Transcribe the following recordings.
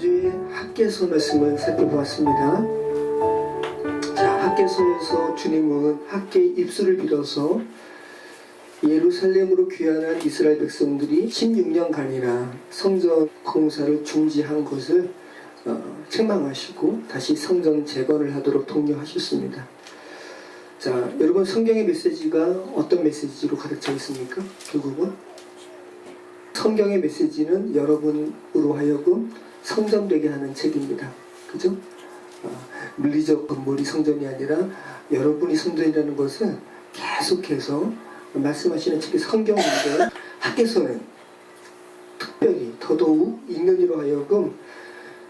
지난주에 학개서 말씀을 살펴보았습니다. 자, 학개서에서 주님은 학개의 입술을 빌어서 예루살렘으로 귀환한 이스라엘 백성들이 16년간이나 성전 공사를 중지한 것을 책망하시고 다시 성전 재건을 하도록 독려하셨습니다. 자, 여러분, 성경의 메시지가 어떤 메시지로 가득 차 있습니까? 결국은 성경의 메시지는 여러분으로 하여금 성전되게 하는 책입니다. 그죠? 물리적 건물이 성전이 아니라 여러분이 성전이라는 것은 계속해서 말씀하시는 책이 성경인데, 학개서는 특별히 더더욱 읽는 이로 하여금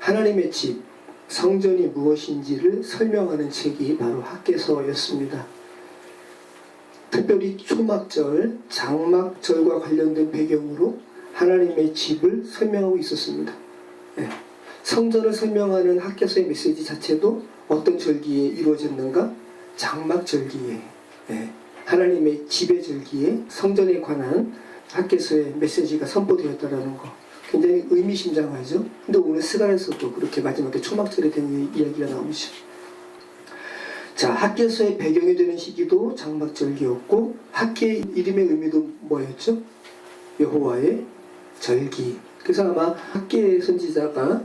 하나님의 집, 성전이 무엇인지를 설명하는 책이 바로 학개서였습니다. 특별히 초막절, 장막절과 관련된 배경으로 하나님의 집을 설명하고 있었습니다. 네. 성전을 설명하는 학개서의 메시지 자체도 어떤 절기에 이루어졌는가? 장막절기에, 네. 하나님의 집의 절기에 성전에 관한 학개서의 메시지가 선포되었다는 거 굉장히 의미심장하죠. 근데 오늘 스가랴서도 그렇게 마지막에 초막절에 대한 이야기가 나오죠. 자, 학개서의 배경이 되는 시기도 장막절기였고, 학개의 이름의 의미도 뭐였죠? 여호와의 절기. 그래서 아마 학개의 선지자가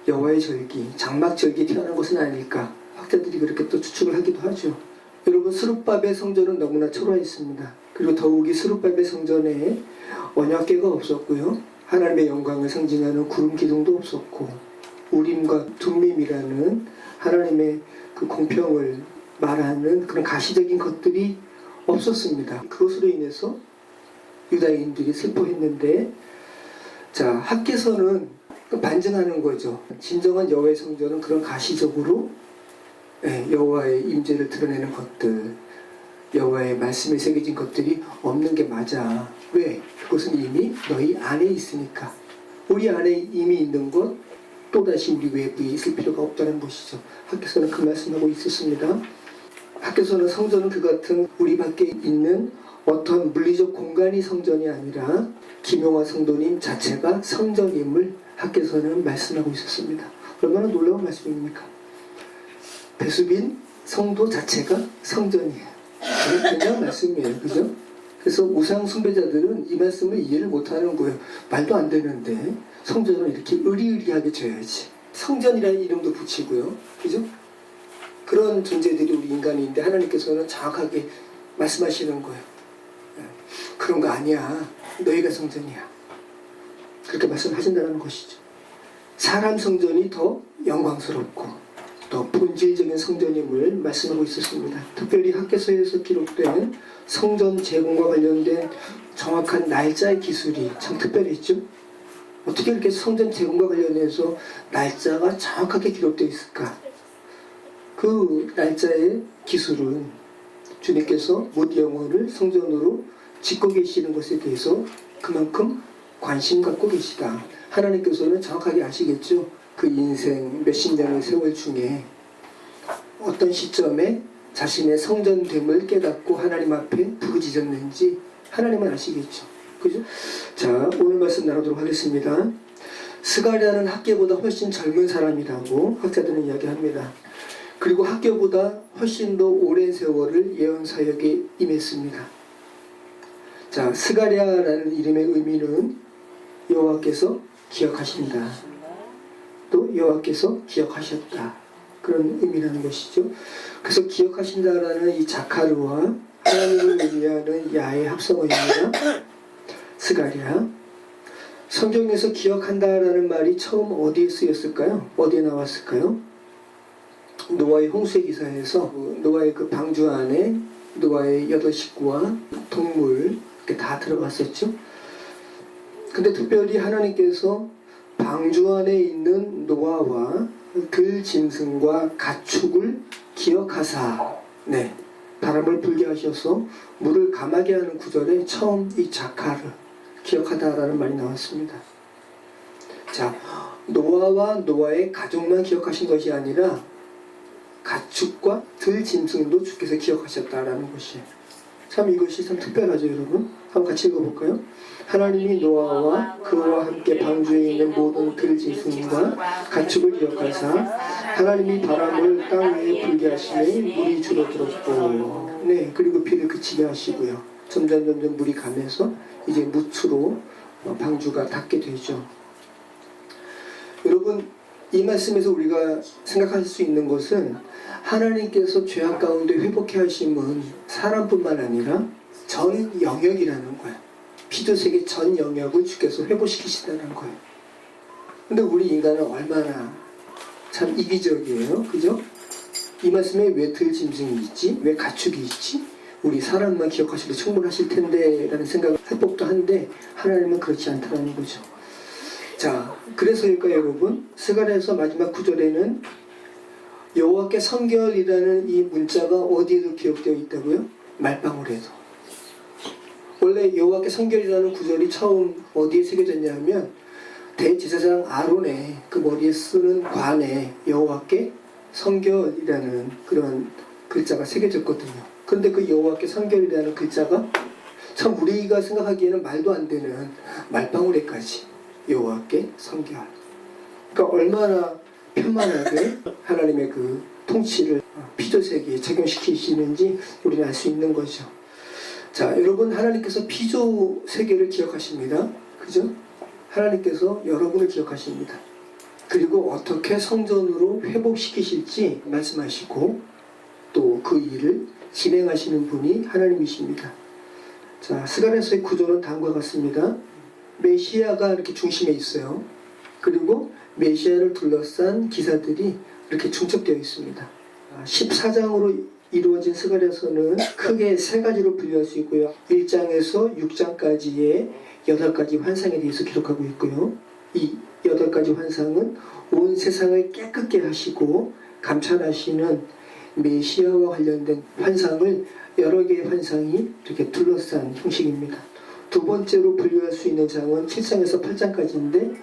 여호와의 절기, 장막절기에 태어난 것은 아닐까, 학자들이 그렇게 또 추측을 하기도 하죠. 여러분, 스룹밥의 성전은 너무나 초라했습니다. 그리고 더욱이 스룹밥의 성전에 언약궤가 없었고요, 하나님의 영광을 상징하는 구름 기둥도 없었고, 우림과 둠림이라는 하나님의 그 공평을 말하는 그런 가시적인 것들이 없었습니다. 그것으로 인해서 유다인들이 슬퍼했는데, 자, 학개서는 반증하는 거죠. 진정한 여호와의 성전은 그런 가시적으로 여호와의 임재를 드러내는 것들, 여호와의 말씀에 새겨진 것들이 없는 게 맞아. 왜? 그것은 이미 너희 안에 있으니까. 우리 안에 이미 있는 것 또다시 우리 외부에 있을 필요가 없다는 것이죠. 학개서는 그 말씀하고 있었습니다. 학개서는 성전은 그 같은 우리 밖에 있는 어떤 물리적 공간이 성전이 아니라 김용화 성도님 자체가 성전임을 학개서는 말씀하고 있었습니다. 얼마나 놀라운 말씀입니까? 배수빈 성도 자체가 성전이에요. 굉장한 말씀이에요. 그죠? 그래서 우상 숭배자들은 이 말씀을 이해를 못하는 거예요. 말도 안 되는데 성전을 이렇게 의리의리하게 져야지. 성전이라는 이름도 붙이고요. 그죠? 그런 존재들이 우리 인간인데 하나님께서는 정확하게 말씀하시는 거예요. 그런 거 아니야. 너희가 성전이야. 그렇게 말씀하신다는 것이죠. 사람 성전이 더 영광스럽고 또 본질적인 성전임을 말씀하고 있었습니다. 특별히 학개서에서 기록된 성전 재건과 관련된 정확한 날짜의 기술이 참 특별했죠. 어떻게 이렇게 성전 재건과 관련해서 날짜가 정확하게 기록되어 있을까? 그 날짜의 기술은 주님께서 모든 영혼을 성전으로 짓고 계시는 것에 대해서 그만큼 관심 갖고 계시다. 하나님께서는 정확하게 아시겠죠. 그 인생 몇십 년의 세월 중에 어떤 시점에 자신의 성전됨을 깨닫고 하나님 앞에 부르짖었는지 하나님은 아시겠죠. 그죠? 자, 오늘 말씀 나누도록 하겠습니다. 스가랴는 학개보다 훨씬 젊은 사람이라고 학자들은 이야기합니다. 그리고 학개보다 훨씬 더 오랜 세월을 예언 사역에 임했습니다. 자, 스가랴라는 이름의 의미는 여호와께서 기억하신다, 또 여호와께서 기억하셨다, 그런 의미라는 것이죠. 그래서 기억하신다라는 이 자카르와 하나님을 의미하는 야의 합성어입니다. 스가랴. 성경에서 기억한다라는 말이 처음 어디에 쓰였을까요? 어디에 나왔을까요? 노아의 홍수의 기사에서 노아의 그 방주 안에 노아의 8 식구와 동물 이렇게 다 들어갔었죠. 근데 특별히 하나님께서 방주 안에 있는 노아와 들 짐승과 가축을 기억하사, 바람을 불게 하셔서 물을 감하게 하는 구절에 처음 이 자카르, 기억하다라는 말이 나왔습니다. 자, 노아와 노아의 가족만 기억하신 것이 아니라 가축과 들 짐승도 주께서 기억하셨다라는 것이에요. 참 이것이 참 특별하죠, 여러분. 한번 같이 읽어볼까요? 하나님이 노아와 그와 함께 방주에 있는 모든 들짐승과 가축을 기억하사 하나님이 바람을 땅 위에 불게 하시니 물이 줄어들었고, 네, 그리고 비를 그치게 하시고요. 점점 물이 가면서 이제 무추로 방주가 닿게 되죠. 여러분, 이 말씀에서 우리가 생각할 수 있는 것은 하나님께서 죄악 가운데 회복해 하심은 사람뿐만 아니라 전 영역이라는 거예요. 피조세계 전 영역을 주께서 회복시키시다는 거예요. 근데 우리 인간은 얼마나 참 이기적이에요. 그죠? 이 말씀에 왜 들짐승이 있지? 왜 가축이 있지? 우리 사람만 기억하셔도 충분하실 텐데 라는 생각을 할 법도 한데 하나님은 그렇지 않다는 거죠. 자, 그래서일까요, 여러분? 스가랴서 마지막 구절에는 여호와께 성결이라는 이 문자가 어디에도 기록되어 있다고요? 말방울에도. 원래 여호와께 성결이라는 구절이 처음 어디에 새겨졌냐 하면 대제사장 아론의 그 머리에 쓰는 관에 여호와께 성결이라는 그런 글자가 새겨졌거든요. 그런데 그 여호와께 성결이라는 글자가 참 우리가 생각하기에는 말도 안 되는 말방울에까지 여호와께 성결. 그러니까 얼마나 편만하게 하나님의 그 통치를 피조세계에 적용시키시는지 우리는 알 수 있는 거죠. 자, 여러분, 하나님께서 피조세계를 기억하십니다. 그죠? 하나님께서 여러분을 기억하십니다. 그리고 어떻게 성전으로 회복시키실지 말씀하시고 또 그 일을 진행하시는 분이 하나님이십니다. 자, 스가랴서의 구조는 다음과 같습니다. 메시아가 이렇게 중심에 있어요. 그리고 메시아를 둘러싼 기사들이 이렇게 중첩되어 있습니다. 14장으로 이루어진 스가랴서는 크게 세 가지로 분류할 수 있고요. 1장에서 6장까지의 8가지 환상에 대해서 기록하고 있고요. 이 8가지 환상은 온 세상을 깨끗게 하시고 감찰하시는 메시아와 관련된 환상을 여러 개의 환상이 이렇게 둘러싼 형식입니다. 두 번째로 분류할 수 있는 장은 7장에서 8장까지인데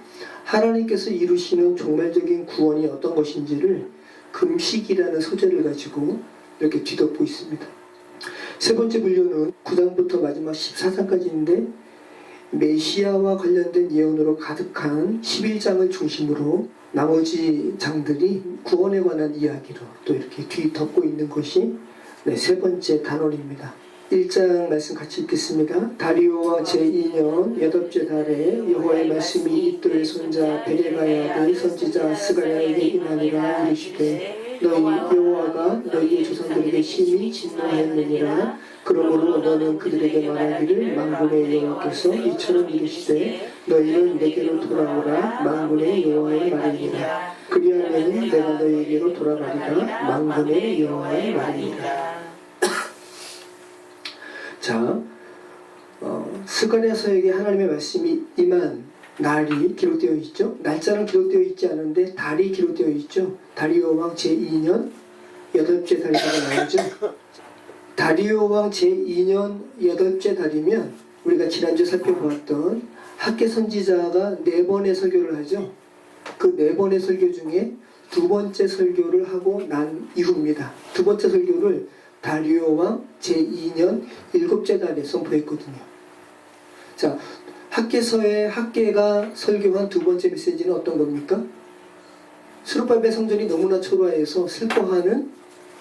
하나님께서 이루시는 종말적인 구원이 어떤 것인지를 금식이라는 소재를 가지고 이렇게 뒤덮고 있습니다. 세 번째 분류는 9장부터 마지막 14장까지인데 메시아와 관련된 예언으로 가득한 11장을 중심으로 나머지 장들이 구원에 관한 이야기로 또 이렇게 뒤덮고 있는 것이 세 번째 단원입니다. 1장 말씀 같이 읽겠습니다. 다리오와 제2년 8째 달에 여호와의 말씀이 이또의 손자 베레가의 아들 선지자 스가랴에게 임하니라. 이르시되 너희 여호와가 너희의 조상들에게 심히 진노하였느니라. 그러므로 너는 그들에게 말하기를 만군의 여호와께서 이처럼 이르시되 너희는 내게로 돌아오라. 만군의 여호와의 말이니라. 그리하면 내가 너희에게로 돌아가리라. 만군의 여호와의 말이니라. 자, 스가랴서에게 하나님의 말씀이 임한 날이 기록되어 있죠. 날짜는 기록되어 있지 않은데 달이 기록되어 있죠. 다리오 왕 제2년 8째 달이라고 나오죠. 다리오 왕 제2년 8째 달이면 우리가 지난주 살펴보았던 학개 선지자가 4번의 설교를 하죠. 그 4번의 설교 중에 두 번째 설교를 하고 난 이후입니다. 두 번째 설교를 다리오 왕 제2년 7째 달에 선포했거든요. 자, 학개가 설교한 두 번째 메시지는 어떤 겁니까? 스룹바벨 성전이 너무나 초라해서 슬퍼하는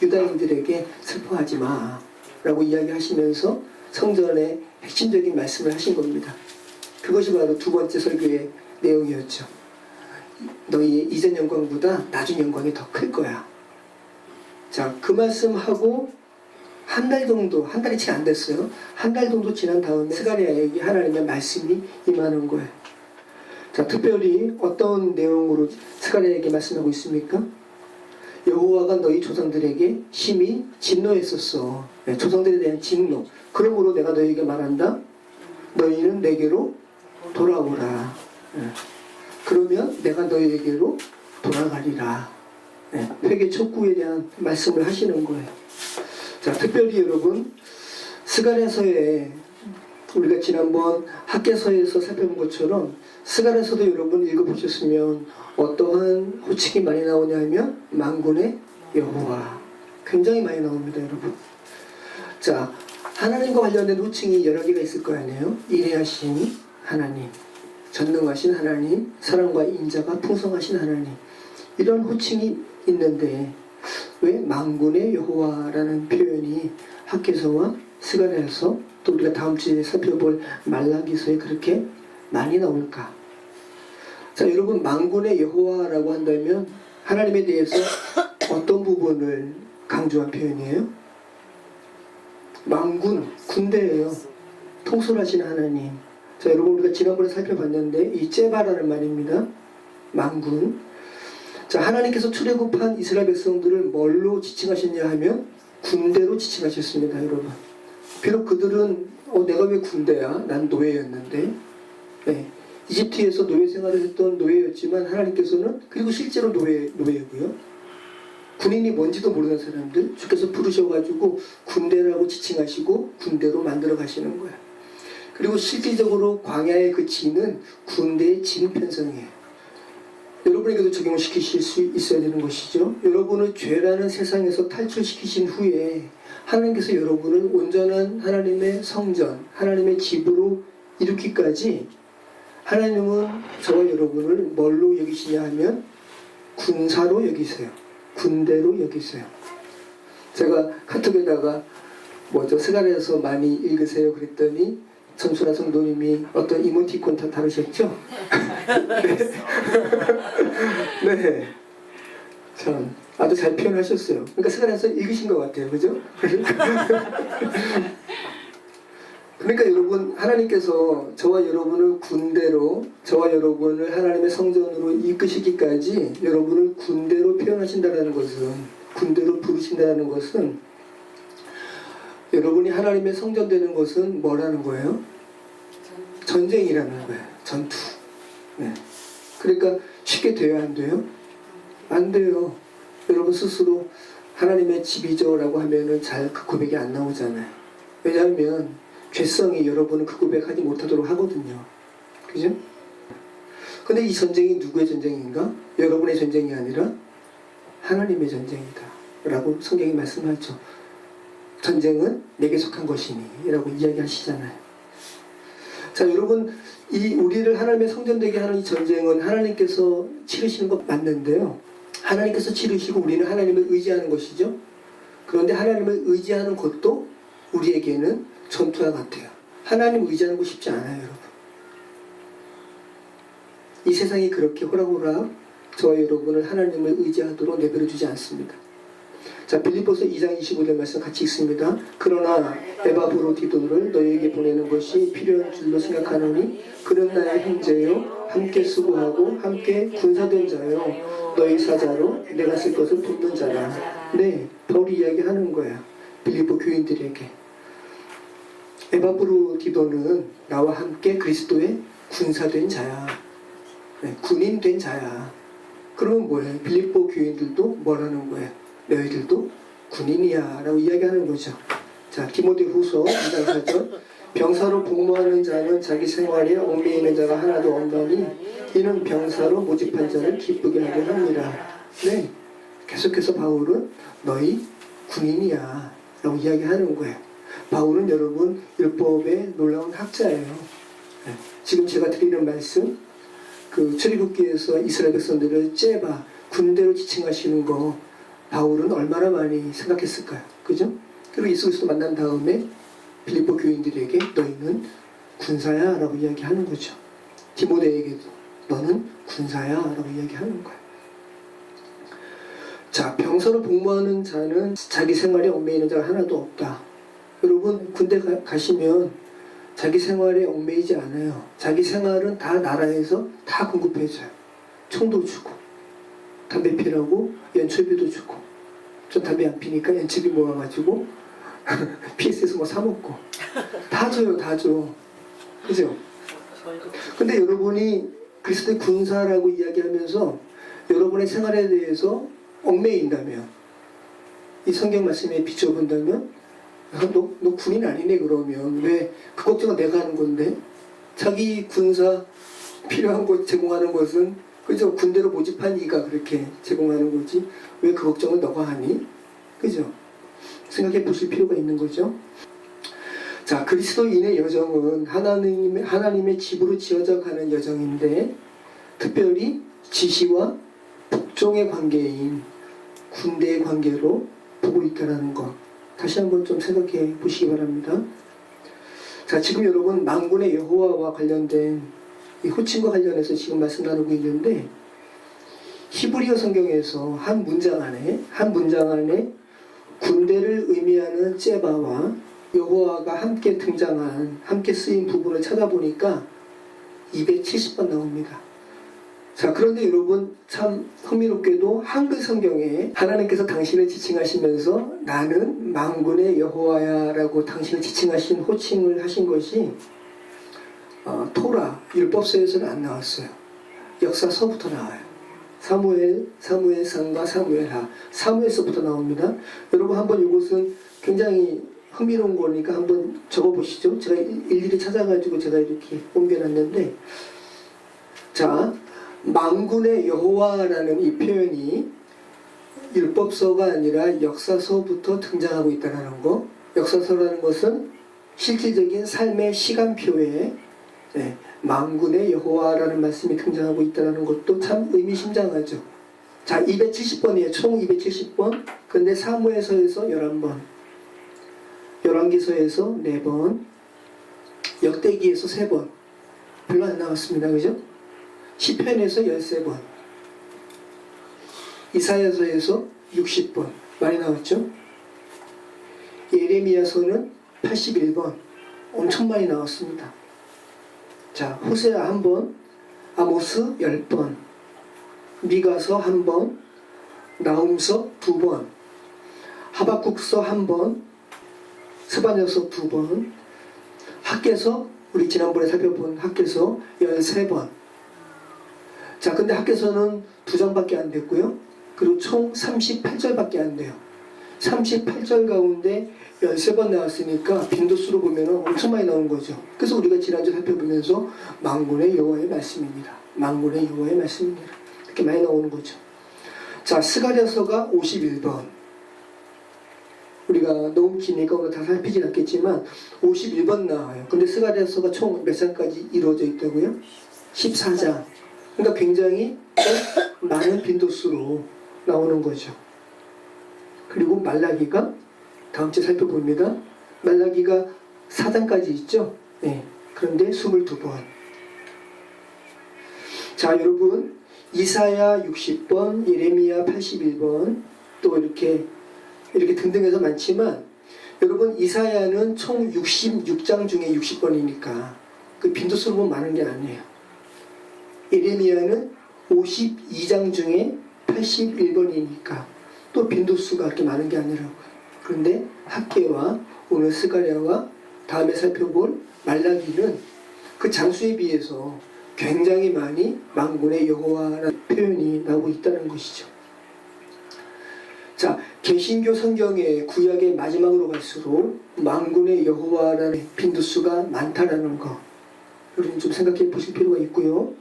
유다인들에게 슬퍼하지 마 라고 이야기하시면서 성전의 핵심적인 말씀을 하신 겁니다. 그것이 바로 두 번째 설교의 내용이었죠. 너희의 이전 영광보다 나중 영광이 더 클 거야. 자, 그 말씀하고 한 달 정도, 한 달이 채 안 됐어요. 한 달 정도 지난 다음에 스가랴에게 하나님의 말씀이 임하는 거예요. 자, 특별히 어떤 내용으로 스가랴에게 말씀하고 있습니까? 여호와가 너희 조상들에게 심히 진노했었어. 네, 조상들에 대한 진노. 그러므로 내가 너희에게 말한다. 너희는 내게로 돌아오라. 네. 그러면 내가 너희에게로 돌아가리라. 네, 회개 촉구에 대한 말씀을 하시는 거예요. 자, 특별히 여러분, 스가랴서에 우리가 지난번 학개서에서 살펴본 것처럼 스가랴서도 여러분 읽어보셨으면 어떠한 호칭이 많이 나오냐 하면 만군의 여호와. 굉장히 많이 나옵니다, 여러분. 자, 하나님과 관련된 호칭이 여러 개가 있을 거 아니에요. 인애하신 하나님, 전능하신 하나님, 사랑과 인자가 풍성하신 하나님, 이런 호칭이 있는데 왜 만군의 여호와라는 표현이 학개서와 스가랴서 또 우리가 다음 주에 살펴볼 말라기서에 그렇게 많이 나올까? 자, 여러분, 만군의 여호와라고 한다면 하나님에 대해서 어떤 부분을 강조한 표현이에요? 만군, 군대예요. 통솔하시는 하나님. 자, 여러분, 우리가 지난번에 살펴봤는데 이 째바라는 말입니다. 만군. 자, 하나님께서 출애굽한 이스라엘 백성들을 뭘로 지칭하셨냐 하면 군대로 지칭하셨습니다, 여러분. 비록 그들은 내가 왜 군대야? 난 노예였는데. 네. 이집트에서 노예 생활을 했던 노예였지만 하나님께서는, 그리고 실제로 노예고요. 군인이 뭔지도 모르는 사람들 주께서 부르셔가지고 군대라고 지칭하시고 군대로 만들어 가시는 거예요. 그리고 실질적으로 광야의 그 진은 군대의 진 편성이에요. 여러분에게도 적용을 시키실 수 있어야 되는 것이죠. 여러분을 죄라는 세상에서 탈출시키신 후에 하나님께서 여러분을 온전한 하나님의 성전, 하나님의 집으로 이루기까지 하나님은 저와 여러분을 뭘로 여기시냐 하면 군사로 여기세요. 군대로 여기세요. 제가 카톡에다가 스가랴서 많이 읽으세요 그랬더니 전순아 성도님이 어떤 이모티콘 다 다루셨죠? 네. 참 아주 잘 표현하셨어요. 그러니까 스가랴서 읽으신 것 같아요. 그죠? 그러니까 여러분, 하나님께서 저와 여러분을 군대로, 저와 여러분을 하나님의 성전으로 이끄시기까지 여러분을 군대로 표현하신다는 것은, 군대로 부르신다는 것은, 여러분이 하나님의 성전 되는 것은 뭐라는 거예요? 전쟁이라는 거예요. 전투. 네. 그러니까 쉽게 돼요, 안 돼요? 안 돼요. 여러분 스스로 하나님의 집이죠 라고 하면은 잘 그 고백이 안 나오잖아요. 왜냐하면 죄성이 여러분은 그 고백하지 못하도록 하거든요. 그죠? 근데 이 전쟁이 누구의 전쟁인가? 여러분의 전쟁이 아니라 하나님의 전쟁이다 라고 성경이 말씀하죠. 전쟁은 내게 속한 것이니 라고 이야기하시잖아요. 자, 여러분, 이 우리를 하나님의 성전되게 하는 이 전쟁은 하나님께서 치르시는 것 맞는데요. 하나님께서 치르시고 우리는 하나님을 의지하는 것이죠. 그런데 하나님을 의지하는 것도 우리에게는 전투와 같아요. 하나님 의지하는 거 쉽지 않아요, 여러분. 이 세상이 그렇게 호락호락 저와 여러분을 하나님을 의지하도록 내버려두지 않습니다. 자, 빌립보서 2장 25절 말씀 같이 읽습니다. 그러나 에바브로디도를 너희에게 보내는 것이 필요한 줄로 생각하노니 그는 나의 형제요 함께 수고하고 함께 군사된 자요 너희 사자로 내가 쓸 것을 돕는 자라. 네, 바울이 이야기하는 거야. 빌립보 교인들에게. 에바브로디도는 나와 함께 그리스도의 군사된 자야. 네, 군인된 자야. 그러면 뭐예요? 빌립보 교인들도 뭐라는 거예요? 너희들도 군인이야 라고 이야기하는 거죠. 자, 디모데후서 2장 4절 병사로 복무하는 자는 자기 생활에 얽매이는 자가 하나도 없나니 이는 병사로 모집한 자를 기쁘게 하려 합니다. 네, 계속해서 바울은 너희 군인이야 라고 이야기하는 거예요. 바울은 여러분 율법의 놀라운 학자예요. 네, 지금 제가 드리는 말씀, 그 출애굽기에서 이스라엘 백성들을 째바 군대로 지칭하시는 거 바울은 얼마나 많이 생각했을까요? 그죠? 그리고 예수 그리스도 만난 다음에 빌립보 교인들에게 너희는 군사야 라고 이야기하는 거죠. 디모데에게도 너는 군사야 라고 이야기하는 거예요. 자, 병사로 복무하는 자는 자기 생활에 얽매이는 자가 하나도 없다. 여러분 군대 가시면 자기 생활에 얽매이지 않아요. 자기 생활은 다 나라에서 다 공급해줘요. 총도 주고 담배 피라고 연초비도 주고, 전 담배 안 피니까 연초비 모아가지고 PS에서 뭐 사먹고 다 줘요. 다 줘. 그죠? 근데 여러분이 그리스도의 군사라고 이야기하면서 여러분의 생활에 대해서 얽매인다면, 이 성경 말씀에 비춰본다면 너 군인 아니네 그러면 왜 그 걱정은 내가 하는 건데, 자기 군사 필요한 것 제공하는 것은 그죠? 군대로 모집한 이가 그렇게 제공하는 거지 왜 그 걱정은 너가 하니? 그죠? 생각해 보실 필요가 있는 거죠. 자, 그리스도인의 여정은 하나님의 집으로 지어져 가는 여정인데, 특별히 지시와 복종의 관계인 군대의 관계로 보고 있다는 것, 다시 한번 좀 생각해 보시기 바랍니다. 자, 지금 여러분 만군의 여호와와 관련된 이 호칭과 관련해서 지금 말씀 나누고 있는데, 히브리어 성경에서 한 문장 안에 군대를 의미하는 째바와 여호와가 함께 함께 쓰인 부분을 찾아보니까 270번 나옵니다. 자, 그런데 여러분 참 흥미롭게도 한글 성경에 하나님께서 당신을 지칭하시면서 나는 만군의 여호와야 라고 당신을 지칭하신 호칭을 하신 것이 토라, 율법서에서는 안 나왔어요. 역사서부터 나와요. 사무엘상과 사무엘하, 사무엘서부터 나옵니다. 여러분 한번 이것은 굉장히 흥미로운 거니까 한번 적어보시죠. 제가 일일이 찾아가지고 제가 이렇게 옮겨놨는데, 자, 만군의 여호와라는 이 표현이 율법서가 아니라 역사서부터 등장하고 있다는 거. 역사서라는 것은 실질적인 삶의 시간표에 만군의 여호와라는 말씀이 등장하고 있다는 것도 참 의미심장하죠. 자, 270번이에요. 총 270번. 근데 사무엘서에서 11번, 열왕기서에서 4번, 역대기에서 3번. 별로 안 나왔습니다. 그죠? 시편에서 13번, 이사야서에서 60번, 많이 나왔죠? 예레미야서는 81번, 엄청 많이 나왔습니다. 자, 호세아 1번, 아모스 10번, 미가서 1번, 나훔서 2번, 하박국서 1번, 스바냐서 2번, 학개서, 우리 지난번에 살펴본 학개서 13번. 자, 근데 학개서는 2장밖에 안 됐고요. 그리고 총 38절밖에 안 돼요. 38절 가운데 13번 나왔으니까 빈도수로 보면 엄청 많이 나온 거죠. 그래서 우리가 지난주 살펴보면서 만군의 여호와의 말씀입니다. 만군의 여호와의 말씀입니다. 이렇게 많이 나오는 거죠. 자, 스가랴서가 51번. 우리가 너무 기니까 오늘 다 살피진 않겠지만 51번 나와요. 근데 스가랴서가 총 몇 장까지 이루어져 있다고요? 14장. 그러니까 굉장히 많은 빈도수로 나오는 거죠. 그리고 말라기가 다음 주에 살펴봅니다. 말라기가 4장까지 있죠. 네. 그런데 22번. 자, 여러분 이사야 60번, 예레미야 81번, 또 이렇게 등등해서 많지만, 여러분 이사야는 총 66장 중에 60번이니까 그 빈도수로 보면 많은 게 아니에요. 예레미야는 52장 중에 81번이니까 또 빈도수가 그렇게 많은 게 아니라고요. 그런데 학개와 오늘 스가랴와 다음에 살펴볼 말라기는 그 장수에 비해서 굉장히 많이 만군의 여호와라는 표현이 나오고 있다는 것이죠. 자, 개신교 성경의 구약의 마지막으로 갈수록 만군의 여호와라는 빈도수가 많다라는 거, 여러분 좀 생각해 보실 필요가 있고요.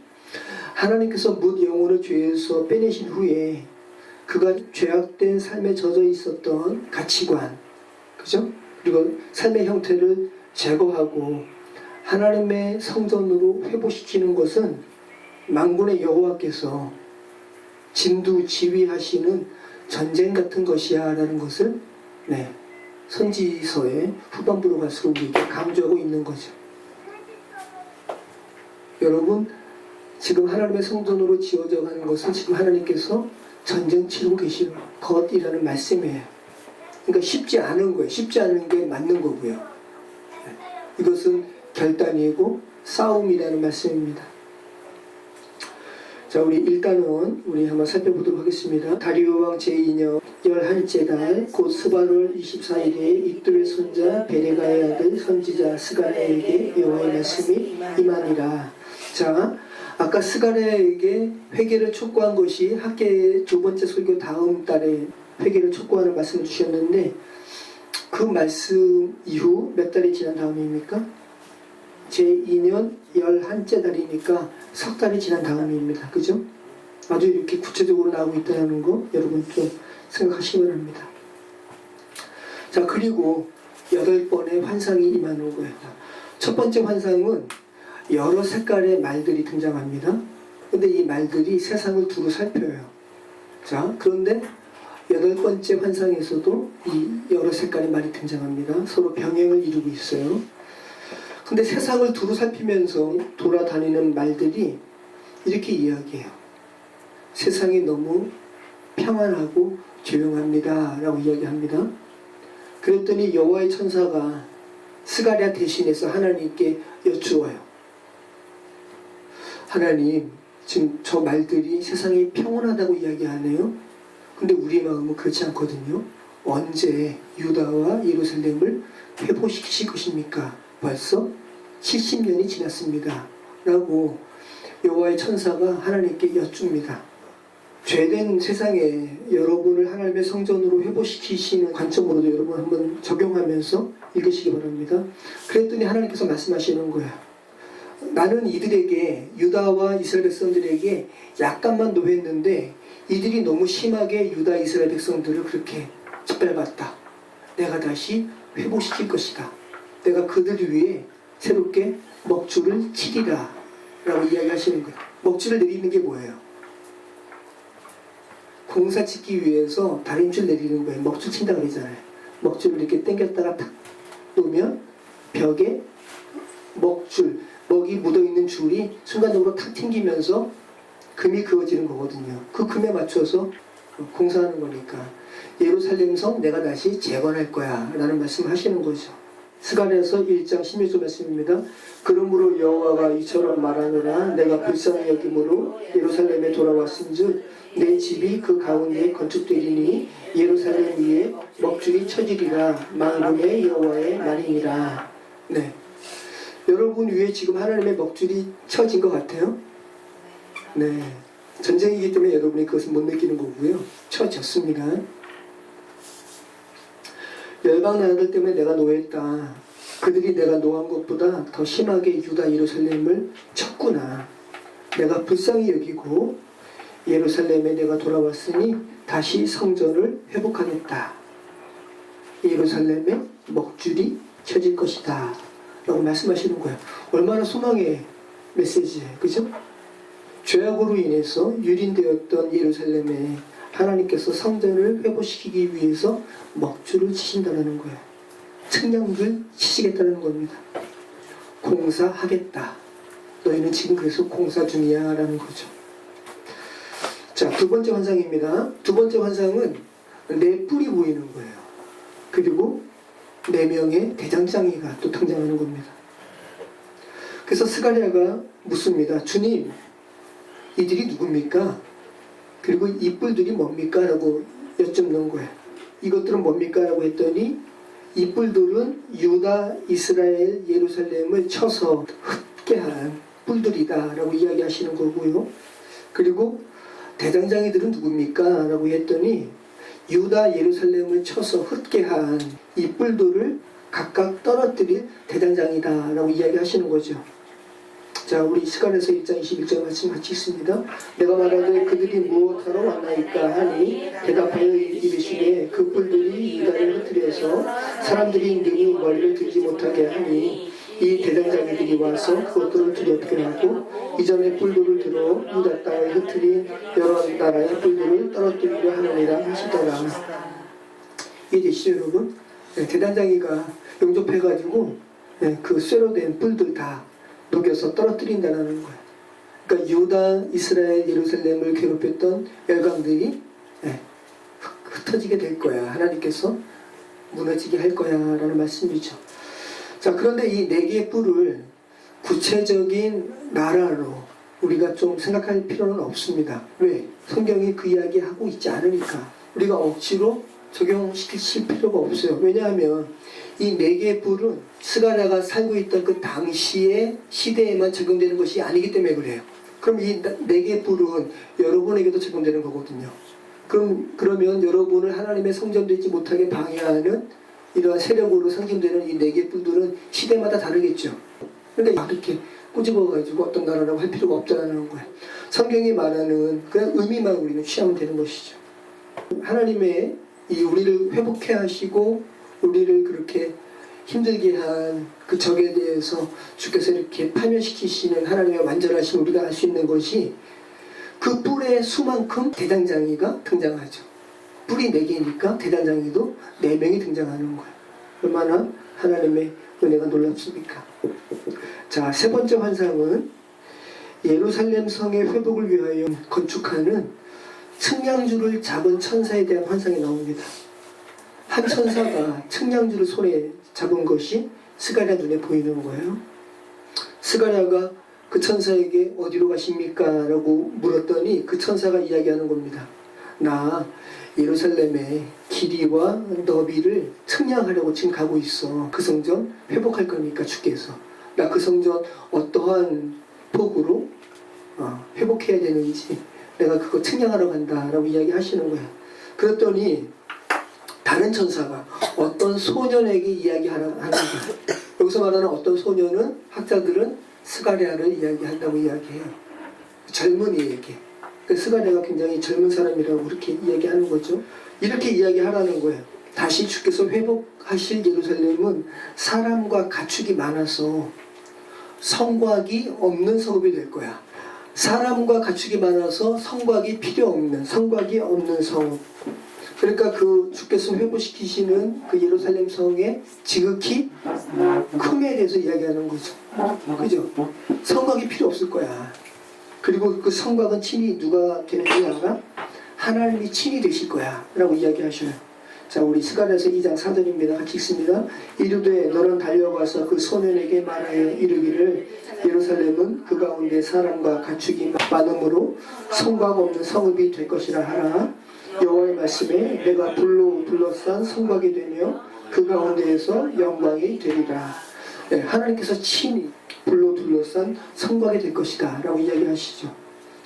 하나님께서 뭇 영혼을 죄에서 빼내신 후에 그가 죄악된 삶에 젖어 있었던 가치관, 그죠? 그리고 삶의 형태를 제거하고 하나님의 성전으로 회복시키는 것은 만군의 여호와께서 진두지휘하시는 전쟁 같은 것이야 라는 것을 선지서의 후반부로 갈수록 우리에게 강조하고 있는 거죠. 여러분, 지금 하나님의 성전으로 지어져 가는 것은 지금 하나님께서 전쟁 치르고 계시는 것이라는 말씀이에요. 그러니까 쉽지 않은 거예요. 쉽지 않은 게 맞는 거고요. 이것은 결단이고 싸움이라는 말씀입니다. 자, 우리 한번 살펴보도록 하겠습니다. 다리오 왕 제2년 11째 달 곧 스바롤 24일에 이뚜의 손자 베레가의 아들 선지자 스가랴에게 여호와의 말씀이 임하니라. 자, 아까 스가랴에게 회개를 촉구한 것이 학개의 2번째 설교 다음 달에 회개를 촉구하는 말씀을 주셨는데, 그 말씀 이후 몇 달이 지난 다음입니까? 제2년 11째 달이니까 석 달이 지난 다음입니다. 그죠? 아주 이렇게 구체적으로 나오고 있다는 거 여러분 좀 생각하시기 바랍니다. 자, 그리고 8번의 환상이 임하는 거예요. 첫 번째 환상은 여러 색깔의 말들이 등장합니다. 근데 이 말들이 세상을 두루 살펴요. 자, 그런데 8번째 환상에서도 이 여러 색깔의 말이 등장합니다. 서로 병행을 이루고 있어요. 근데 세상을 두루 살피면서 돌아다니는 말들이 이렇게 이야기해요. 세상이 너무 평안하고 조용합니다 라고 이야기합니다. 그랬더니 여호와의 천사가 스가랴 대신해서 하나님께 여쭈어요. 하나님, 지금 저 말들이 세상이 평온하다고 이야기하네요. 근데 우리 마음은 그렇지 않거든요. 언제 유다와 예루살렘을 회복시키실 것입니까? 벌써 70년이 지났습니다 라고 여호와의 천사가 하나님께 여쭙니다. 죄된 세상에 여러분을 하나님의 성전으로 회복시키시는 관점으로도 여러분 한번 적용하면서 읽으시기 바랍니다. 그랬더니 하나님께서 말씀하시는 거예요. 나는 이들에게, 유다와 이스라엘 백성들에게 약간만 노했는데 이들이 너무 심하게 유다 이스라엘 백성들을 그렇게 짓밟았다. 내가 다시 회복시킬 것이다. 내가 그들 위해 새롭게 먹줄을 치리라 라고 이야기하시는 거예요. 먹줄을 내리는 게 뭐예요? 공사 짓기 위해서 다림줄 내리는 거예요. 먹줄 친다 그러잖아요. 먹줄을 이렇게 당겼다가 탁 놓으면 벽에 먹줄, 먹이 묻어있는 줄이 순간적으로 탁 튕기면서 금이 그어지는 거거든요. 그 금에 맞춰서 공사하는 거니까 예루살렘 성 내가 다시 재건할 거야 라는 말씀을 하시는 거죠. 스가랴서 1장 16절 말씀입니다. 그러므로 여호와가 이처럼 말하노라. 내가 불쌍히 여김으로 예루살렘에 돌아왔은즉 내 집이 그 가운데 건축되리니 예루살렘 위에 먹줄이 쳐지리라. 만군의 여호와의 말이니라. 네, 여러분 위에 지금 하나님의 먹줄이 쳐진 것 같아요? 네, 전쟁이기 때문에 여러분이 그것을 못 느끼는 거고요. 쳐졌습니다. 열방 나라들 때문에 내가 노했다. 그들이 내가 노한 것보다 더 심하게 유다 예루살렘을 쳤구나. 내가 불쌍히 여기고 예루살렘에 내가 돌아왔으니 다시 성전을 회복하겠다. 예루살렘에 먹줄이 쳐질 것이다 라고 말씀하시는 거예요. 얼마나 소망의 메시지예요. 그죠? 죄악으로 인해서 유린되었던 예루살렘에 하나님께서 성전을 회복시키기 위해서 먹줄을 치신다는 거예요. 측량줄 치시겠다는 겁니다. 공사하겠다. 너희는 지금 그래서 공사 중이야 라는 거죠. 자, 두 번째 환상입니다. 두 번째 환상은 네 뿔이 보이는 거예요. 그리고 4명의 대장장이가 또 등장하는 겁니다. 그래서 스가랴가 묻습니다. 주님, 이들이 누굽니까? 그리고 이 뿔들이 뭡니까? 라고 여쭙는 거예요. 이것들은 뭡니까? 라고 했더니 이 뿔들은 유다, 이스라엘, 예루살렘을 쳐서 흩게 한 뿔들이다 라고 이야기하시는 거고요. 그리고 대장장이들은 누굽니까? 라고 했더니 유다, 예루살렘을 쳐서 흩게 한 이 뿔들을 각각 떨어뜨릴 대장장이다 라고 이야기하시는 거죠. 자, 우리 스가랴서 1장 21절 말씀 같이 있습니다. 내가 말하되 그들이 무엇하러 왔나이까 하니 대답하여 이르시되 그 뿔들이 유다를 흩트려서 사람들이 능히 머리를 들지 못하게 하니 이 대장장이들이 와서 그것들을 두렵게 하고 이전에 뿔들을 들어 유다 땅을 흩트린 여러 나라의 뿔들을 떨어뜨리려 하느니라 하시더라. 이해되시죠 여러분? 네, 대장장이가 용접해가지고 그 쇠로 된 뿔들 다 녹여서 떨어뜨린다는 거예요. 그러니까 유다, 이스라엘, 예루살렘을 괴롭혔던 열강들이 흩어지게 될 거야. 하나님께서 무너지게 할 거야 라는 말씀이죠. 자, 그런데 이 4개의 뿔을 구체적인 나라로 우리가 좀 생각할 필요는 없습니다. 왜? 성경이 그 이야기 하고 있지 않으니까 우리가 억지로 적용시킬 필요가 없어요. 왜냐하면 이 4개의 뿔은 스가랴가 살고 있던 그 당시의 시대에만 적용되는 것이 아니기 때문에 그래요. 그럼 이 4개의 뿔은 여러분에게도 적용되는 거거든요. 그러면 여러분을 하나님의 성전 되지 못하게 방해하는 이러한 세력으로 상징되는 이 4개의 뿔들은 시대마다 다르겠죠. 그러니까 이렇게 꼬집어가지고 어떤 나라라고 할 필요가 없다는 거예요. 성경이 말하는 그냥 의미만 우리는 취하면 되는 것이죠. 하나님의 이 우리를 회복해 하시고 우리를 그렇게 힘들게 한 그 적에 대해서 주께서 이렇게 파멸시키시는 하나님의 완전하신 우리가 알 수 있는 것이 그 뿔의 수만큼 대장장이가 등장하죠. 뿔이 4개니까 대장장이도 4명이 등장하는 거예요. 얼마나 하나님의 은혜가 놀랍습니까? 자, 세 번째 환상은 예루살렘 성의 회복을 위하여 건축하는 측량줄을 잡은 천사에 대한 환상이 나옵니다. 한 천사가 측량줄을 손에 잡은 것이 스가랴 눈에 보이는 거예요. 스가랴가 그 천사에게 어디로 가십니까? 라고 물었더니 그 천사가 이야기하는 겁니다. 나 예루살렘의 길이와 너비를 측량하려고 지금 가고 있어. 그 성전 회복할 거니까 주께서. 나 그 성전 어떠한 폭으로 회복해야 되는지 내가 그거 측량하러 간다라고 이야기하시는 거예요. 그랬더니 다른 천사가 어떤 소년에게 이야기하는 거예요. 여기서 말하는 어떤 소년은 학자들은 스가랴를 이야기한다고 이야기해요. 젊은이에게. 스가랴가 굉장히 젊은 사람이라고 그렇게 이야기하는 거죠. 이렇게 이야기하라는 거예요. 다시 주께서 회복하실 예루살렘은 사람과 가축이 많아서 성곽이 없는 성읍이 될 거야. 사람과 가축이 많아서 성곽이 필요 없는, 성곽이 없는 성읍. 그러니까 그 주께서 회복시키시는 그 예루살렘 성의 지극히 큼에 대해서 이야기하는 거죠. 그죠? 성곽이 필요 없을 거야. 그리고 그 성곽은 친히 누가 되는지 알아? 하나님이 친히 되실 거야 라고 이야기하셔요. 자, 우리 스가랴서 2장 4절입니다. 같이 읽습니다. 이르되 너는 달려가서 그 소년에게 말하여 이르기를 예루살렘은 그 가운데 사람과 가축이 많으므로 성곽 없는 성읍이 될 것이라 하라. 여호와의 말씀에 내가 불로 둘러싼 성곽이 되며 그 가운데에서 영광이 되리라. 네, 하나님께서 친히 불로 둘러싼 성곽이 될 것이다 라고 이야기하시죠.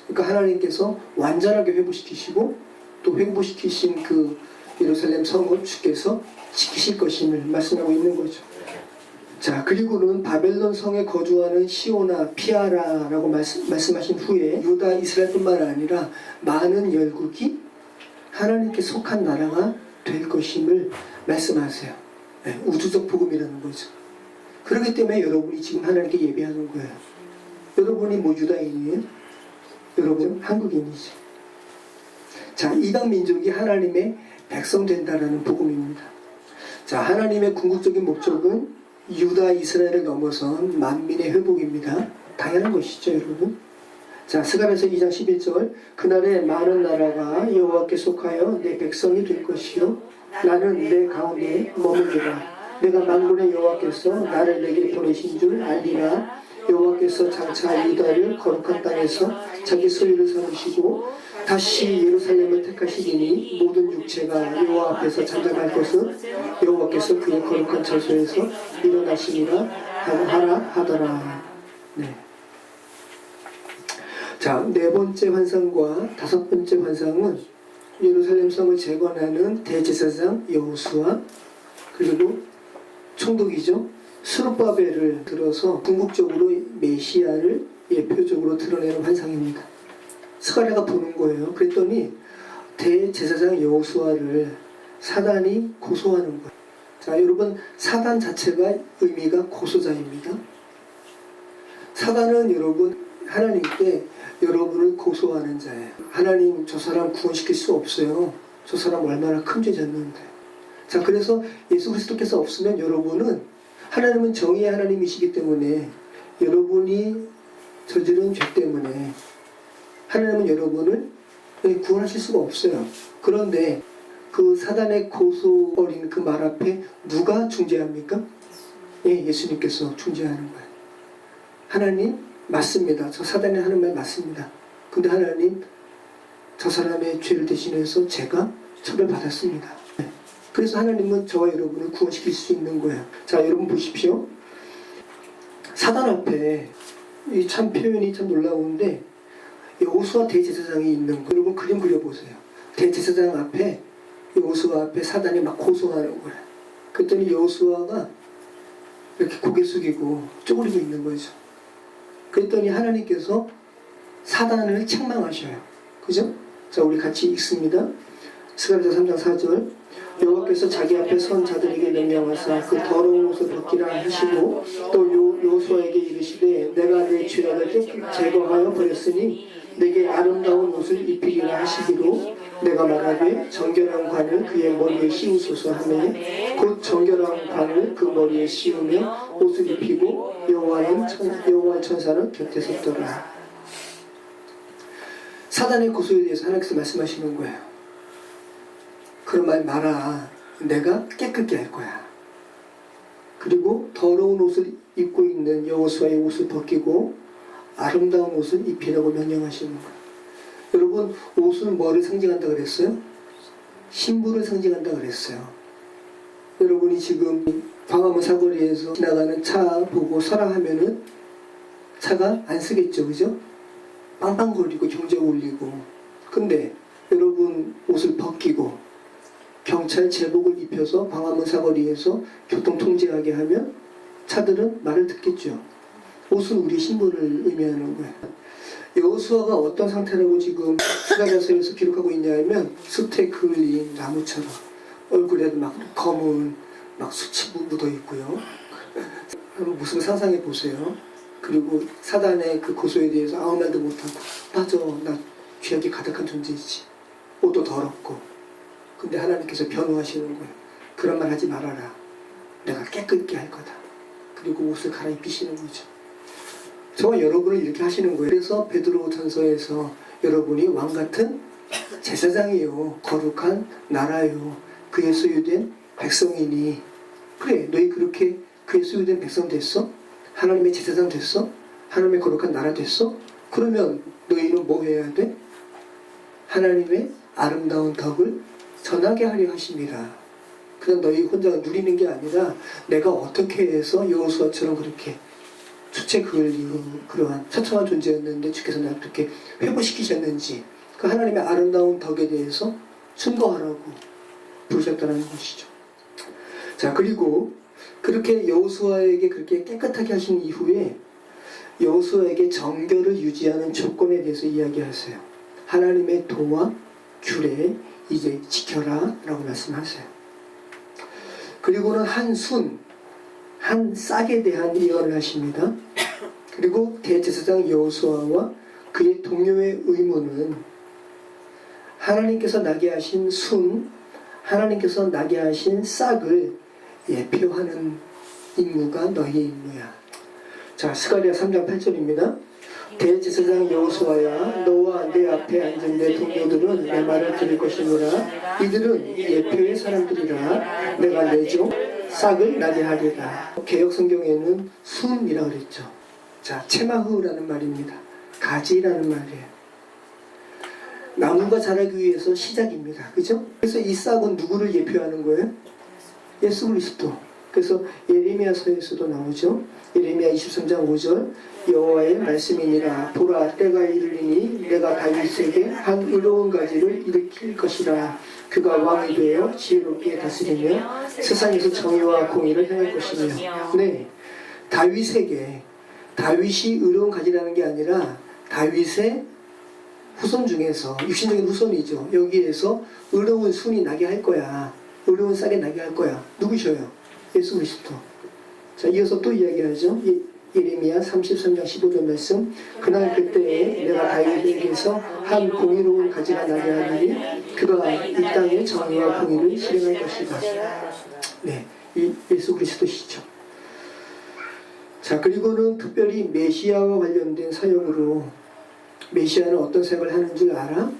그러니까 하나님께서 완전하게 회복시키시고 또 회복시키신 그 예루살렘 성을 주께서 지키실 것임을 말씀하고 있는 거죠. 자, 그리고는 바벨론 성에 거주하는 시오나 피아라라고 말씀하신 후에 유다 이스라엘뿐만 아니라 많은 열국이 하나님께 속한 나라가 될 것임을 말씀하세요. 네, 우주적 복음이라는 거죠. 그렇기 때문에 여러분이 지금 하나님께 예배하는 거예요. 여러분이 뭐 유다인이에요? 여러분 한국인이죠. 자, 이방 민족이 하나님의 백성 된다라는 복음입니다. 자, 하나님의 궁극적인 목적은 유다 이스라엘을 넘어선 만민의 회복입니다. 당연한 것이죠, 여러분. 자, 스가랴서 2장 11절 그날에 많은 나라가 여호와께 속하여 내 백성이 될 것이요 나는 내 가운데 머물리라. 내가 만군의 여호와께서 나를 내게 보내신 줄 알리라. 여호와께서 장차 유다를 거룩한 땅에서 자기 소유를 삼으시고 다시 예루살렘을 택하시리니 모든 육체가 여호와 앞에서 잠잠할 것은 여호와께서 그의 거룩한 처소에서 일어나시니라 하라 하더라. 네. 자, 네 번째 환상과 다섯 번째 환상은 예루살렘 성을 재건하는 대제사장 여호수아 그리고 총독이죠. 스룹바벨을 들어서 궁극적으로 메시아를 예표적으로 드러내는 환상입니다. 스가랴가 보는 거예요. 그랬더니 대제사장 여호수아를 사단이 고소하는 거예요. 자, 여러분 사단 자체가 의미가 고소자입니다. 사단은 여러분 하나님께 여러분을 고소하는 자예요. 하나님 저 사람 구원시킬 수 없어요. 저 사람 얼마나 큰 죄졌는데. 자, 그래서 예수 그리스도께서 없으면 여러분은 하나님은 정의의 하나님이시기 때문에 여러분이 저지른 죄 때문에 하나님은 여러분을 구원하실 수가 없어요. 그런데 그 사단의 고소 어린 그 말 앞에 누가 중재합니까? 예, 예수님께서 중재하는 거예요. 하나님 맞습니다. 저 사단이 하는 말 맞습니다. 근데 하나님 저 사람의 죄를 대신해서 제가 처벌받았습니다. 그래서 하나님은 저와 여러분을 구원시킬 수 있는 거예요. 자, 여러분 보십시오. 사단 앞에 이 참 표현이 참 놀라운데 여호수아 대제사장이 있는 거. 여러분 그림 그려보세요. 대제사장 앞에 여호수아 앞에 사단이 막 고소하는 거예요. 그랬더니 여호수아가 이렇게 고개 숙이고 쪼그리고 있는 거죠. 그랬더니 하나님께서 사단을 책망하셔요. 그죠? 자, 우리 같이 읽습니다. 스가랴서 3장 4절 여호와께서 자기 앞에 선 자들에게 명령하사 그 더러운 옷을 벗기라 하시고 또 여호수아에게 이르시되 내가 내 죄악을 깨끗이 제거하여 버렸으니 내게 아름다운 옷을 입히리라 하시기로 내가 말하되 정결한 관을 그의 머리에 씌우소서 하며 곧 정결한 관을 그 머리에 씌우며 옷을 입히고 여호와의 천사는 곁에 섰더라. 사단의 고소에 대해서 하나님께서 말씀하시는 거예요. 그런 말 마라. 내가 깨끗게 할 거야. 그리고 더러운 옷을 입고 있는 여호수아의 옷을 벗기고 아름다운 옷을 입히라고 명령하시는 거예요. 여러분, 옷은 뭐를 상징한다 그랬어요? 신부를 상징한다 그랬어요. 여러분이 지금 광화문 사거리에서 지나가는 차 보고 서라 하면은 차가 안 쓰겠죠, 그죠? 빵빵거리고 경적 울리고. 근데 여러분 옷을 벗기고 경찰 제복을 입혀서 광화문 사거리에서 교통 통제하게 하면 차들은 말을 듣겠죠. 옷은 우리 신부를 의미하는 거예요. 여호수아가 어떤 상태라고 지금 스가랴서에서 기록하고 있냐면 숲에 그을린 나무처럼 얼굴에도 막 검은 막 수치 묻어 있고요. 여러분 무슨 상상해 보세요. 그리고 사단의 그 고소에 대해서 아무 말도 못하고 맞아, 나 죄악이 가득한 존재이지. 옷도 더럽고. 근데 하나님께서 변호하시는 거예요. 그런 말 하지 말아라. 내가 깨끗게 할 거다. 그리고 옷을 갈아입히시는 거죠. 저와 여러분을 이렇게 하시는 거예요. 그래서 베드로 전서에서 여러분이 왕같은 제사장이요, 거룩한 나라요, 그의 소유된 백성이니. 그래, 너희 그렇게 그의 소유된 백성 됐어? 하나님의 제사장 됐어? 하나님의 거룩한 나라 됐어? 그러면 너희는 뭐 해야 돼? 하나님의 아름다운 덕을 전하게 하려 하십니다. 그냥 너희 혼자 누리는 게 아니라 내가 어떻게 해서 여호수아처럼 그렇게 수채 그을리고 그러한 처참한 존재였는데 주께서 나를 어떻게 회복시키셨는지 그 하나님의 아름다운 덕에 대해서 증거하라고 부르셨다는 것이죠. 자, 그리고 그렇게 여호수아에게 그렇게 깨끗하게 하신 이후에 여호수아에게 정결을 유지하는 조건에 대해서 이야기하세요. 하나님의 도와 규례 이제 지켜라 라고 말씀하세요. 그리고는 한 싹에 대한 예언을 하십니다. 그리고 대제사장 여호수아와 그의 동료의 의무는 하나님께서 나게 하신 하나님께서 나게 하신 싹을 예표하는 임무가 너희의 임무야. 자, 스가랴 3장 8절입니다. 대제사장 여호수아야, 너와 내 앞에 앉은 내 동료들은 내 말을 들을 것이므라. 이들은 예표의 사람들이라. 내가 내 종 싹을 나게 하리라. 개역 성경에는 순이라고 그랬죠. 자, 체마흐라는 말입니다. 가지라는 말이에요. 나무가 자라기 위해서 시작입니다. 그죠? 그래서 이 싹은 누구를 예표하는 거예요? 예수 그리스도. 그래서 예레미야서에서도 나오죠. 예레미야 23장 5절 여호와의 말씀이니라. 보라, 때가 이르리니 내가 다윗에게 한 의로운 가지를 일으킬 것이라. 그가 왕이 되어 지혜롭게 다스리며 세상에서 정의와 공의를 행할 것이며. 네, 다윗이 의로운 가지라는 게 아니라 다윗의 후손 중에서 육신적인 후손이죠. 여기에서 의로운 순이 나게 할 거야. 의로운 싹이 나게 할 거야. 누구셔요? 예수 그리스도. 자, 이어서 또 이야기하죠. 예레미야 33장 15절 말씀. 그날 그때에 내가 다윗에게서 한 공의로운 가지가 나게 하리니 그가 이 땅에 정의와 공의를 실행할 것이다. 네, 이 예수 그리스도시죠. 자, 그리고는 특별히 메시아와 관련된 사역으로 메시아는 어떤 사역을 하는 줄 알아?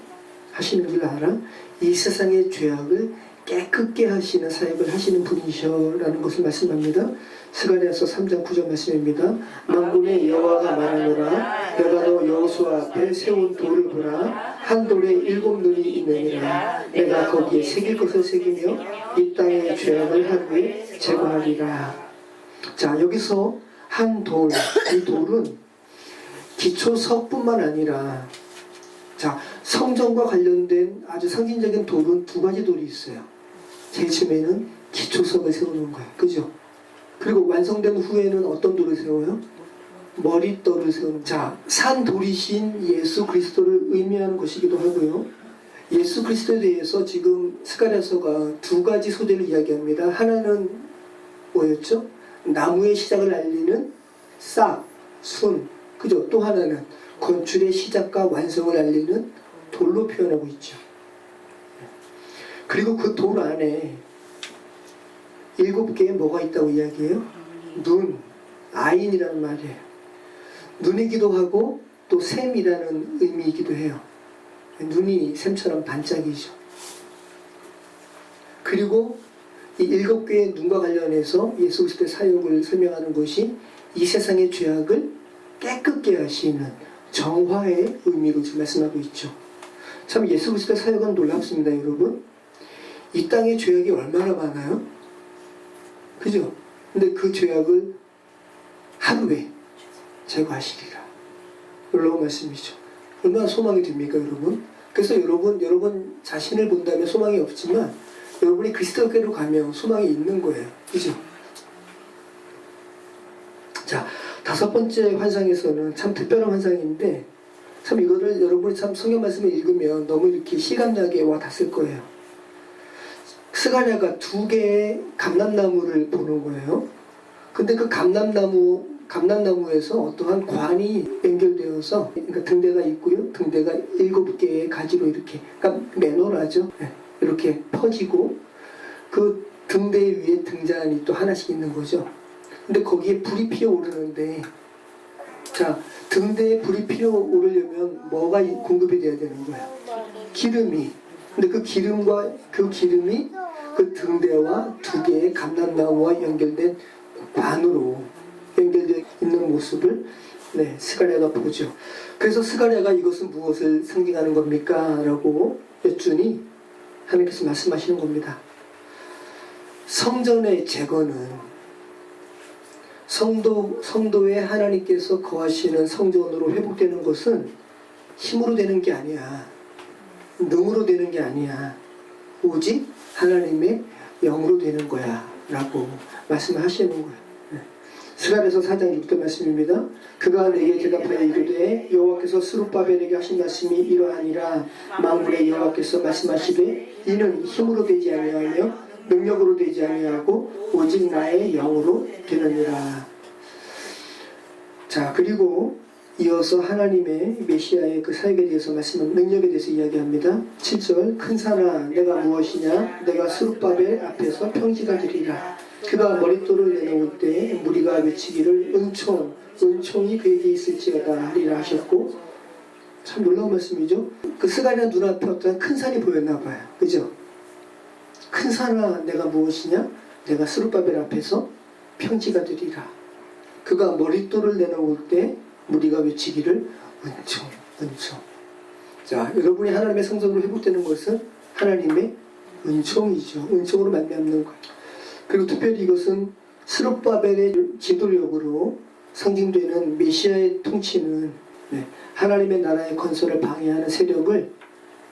하시는 줄 알아? 이 세상의 죄악을 깨끗게 하시는 사역을 하시는 분이셔라는 것을 말씀합니다. 스가랴서 3장 9절 말씀입니다. 만군의 여호와가 말하노라. 내가 너 여호수아 앞에 세운 돌을 보라. 한 돌에 7눈이 있느니라. 내가 거기에 새길 것을 새기며 이 땅의 죄악을 하루에 제거하리라. 자, 여기서 한 돌, 이 돌은 기초석뿐만 아니라, 자, 성전과 관련된 아주 상징적인 돌은 두 가지 돌이 있어요. 제일 처음에는 기초석을 세우는 거예요. 그죠? 그리고 완성된 후에는 어떤 돌을 세워요? 머릿돌을 세우는. 자, 산 돌이신 예수 그리스도를 의미하는 것이기도 하고요. 예수 그리스도에 대해서 지금 스가랴서가 두 가지 소재를 이야기합니다. 하나는 뭐였죠? 나무의 시작을 알리는 싹, 순, 그죠? 또 하나는 건축의 시작과 완성을 알리는 돌로 표현하고 있죠. 그리고 그 돌 안에 7개의 뭐가 있다고 이야기해요? 눈, 아인이라는 말이에요. 눈이기도 하고 또 샘이라는 의미이기도 해요. 눈이 샘처럼 반짝이죠. 그리고 이 7개의 눈과 관련해서 예수 그리스도의 사역을 설명하는 것이 이 세상의 죄악을 깨끗게 하시는 정화의 의미로 지금 말씀하고 있죠. 참 예수 그리스도의 사역은 놀랍습니다, 여러분. 이 땅의 죄악이 얼마나 많아요? 그죠? 근데 그 죄악을 하루에 제거하시리라. 놀라운 말씀이죠. 얼마나 소망이 됩니까, 여러분? 그래서 여러분 자신을 본다면 소망이 없지만 여러분이 그리스도께로 가면 소망이 있는 거예요. 그죠? 자, 5번째 환상에서는 참 특별한 환상인데 참 이거를 여러분이 참 성경 말씀을 읽으면 너무 이렇게 실감나게 와 닿을 거예요. 스가랴가 2개의 감람나무를 보는 거예요. 근데 그 감람나무에서 어떠한 관이 연결되어서, 그러니까 등대가 있고요. 등대가 7개의 가지로 이렇게, 그러니까 메노라죠. 이렇게 퍼지고 그 등대 위에 등잔이 또 하나씩 있는 거죠. 근데 거기에 불이 피어오르는데, 자, 등대에 불이 피어오르려면 뭐가 공급이 돼야 되는 거예요? 기름이. 근데 그 기름이 그 등대와 2개의 감람나무와 연결된 관으로 연결되어 있는 모습을 스가랴가 보죠. 그래서 스가랴가 이것은 무엇을 상징하는 겁니까? 라고 여쭈니 하나님께서 말씀하시는 겁니다. 성전의 제거는 성도에 하나님께서 거하시는 성전으로 회복되는 것은 힘으로 되는 게 아니야. 능으로 되는 게 아니야. 오직 하나님의 영으로 되는 거야 라고 말씀을 하시는 거예요. 스가랴서 4장 6절 말씀입니다. 그가 내게 대답하여 이르되 여호와께서 스룹바벨에게 하신 말씀이 이러하니라. 만군의 여호와께서 말씀하시되 이는 힘으로 되지 아니하며 능력으로 되지 아니하고 오직 나의 영으로 되느니라. 자, 그리고 이어서 하나님의 메시아의 그 사역에 대해서 말씀은 능력에 대해서 이야기합니다. 7절 큰 산아 내가 무엇이냐 내가 스룹바벨 앞에서 평지가 되리라. 그가 머릿돌을 내놓을 때 무리가 외치기를 은총이 그에게 있을지어다 하리라 하셨고, 참 놀라운 말씀이죠. 그 스가랴 눈앞에 어떤 큰 산이 보였나 봐요. 그죠? 큰 산아 내가 무엇이냐 내가 스룹바벨 앞에서 평지가 되리라. 그가 머릿돌을 내놓을 때 무리가 외치기를 은총. 자, 여러분이 하나님의 성전으로 회복되는 것은 하나님의 은총이죠. 은총으로 말미암는 것. 그리고 특별히 이것은 스룹바벨의 지도력으로 상징되는 메시아의 통치는 하나님의 나라의 건설을 방해하는 세력을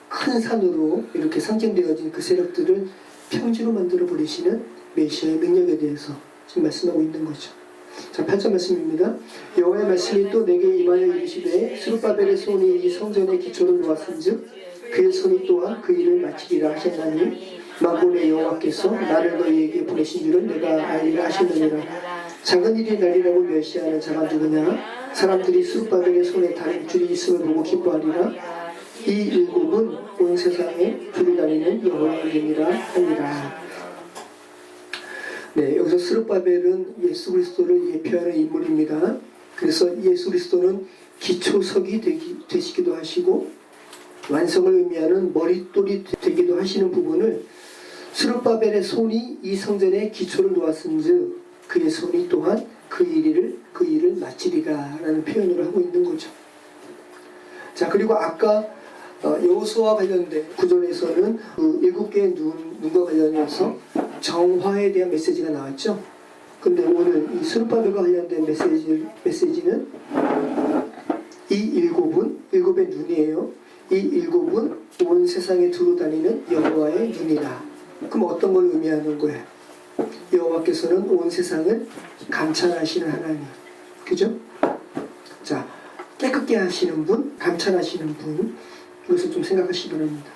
큰 산으로 이렇게 상징되어진 그 세력들을 평지로 만들어 버리시는 메시아의 능력에 대해서 지금 말씀하고 있는 거죠. 자, 8절 말씀입니다. 여호와의 말씀이 또 내게 임하여 이르시되 스룹바벨의 손이 이 성전의 기초를 놓았은즉 그의 손이 또한 그 일을 마치리라 하셨나니 만군의 여호와께서 나를 너희에게 보내신 줄을 내가 알리라 하시느니라. 작은 일이 날이라고 멸시하는 자가 누구냐? 사람들이 스룹바벨의 손에 다른 줄이 있음을 보고 기뻐하리라. 이 7은 온 세상에 두루 다니는 여호와의 이름이라 하니라. 네, 여기서 스룹바벨은 예수 그리스도를 예표하는 인물입니다. 그래서 예수 그리스도는 기초석이 되시기도 하시고 완성을 의미하는 머릿돌이 되기도 하시는 부분을 스룹바벨의 손이 이 성전의 기초를 놓았은즉 그의 손이 또한 그 일을 마치리라 라는 표현을 하고 있는 거죠. 자, 그리고 아까 여호수아와 관련된 구절에서는 그 7개의 눈과 관련해서 정화에 대한 메시지가 나왔죠. 근데 오늘 이 스룹바벨과 관련된 메시지는 이 7의 눈이에요. 이 7은 온 세상에 두루 다니는 여호와의 눈이라. 그럼 어떤 걸 의미하는 거예요? 여호와께서는 온 세상을 감찰하시는 하나님. 그죠? 자, 깨끗게 하시는 분, 감찰하시는 분. 이것을 좀 생각하시기 바랍니다.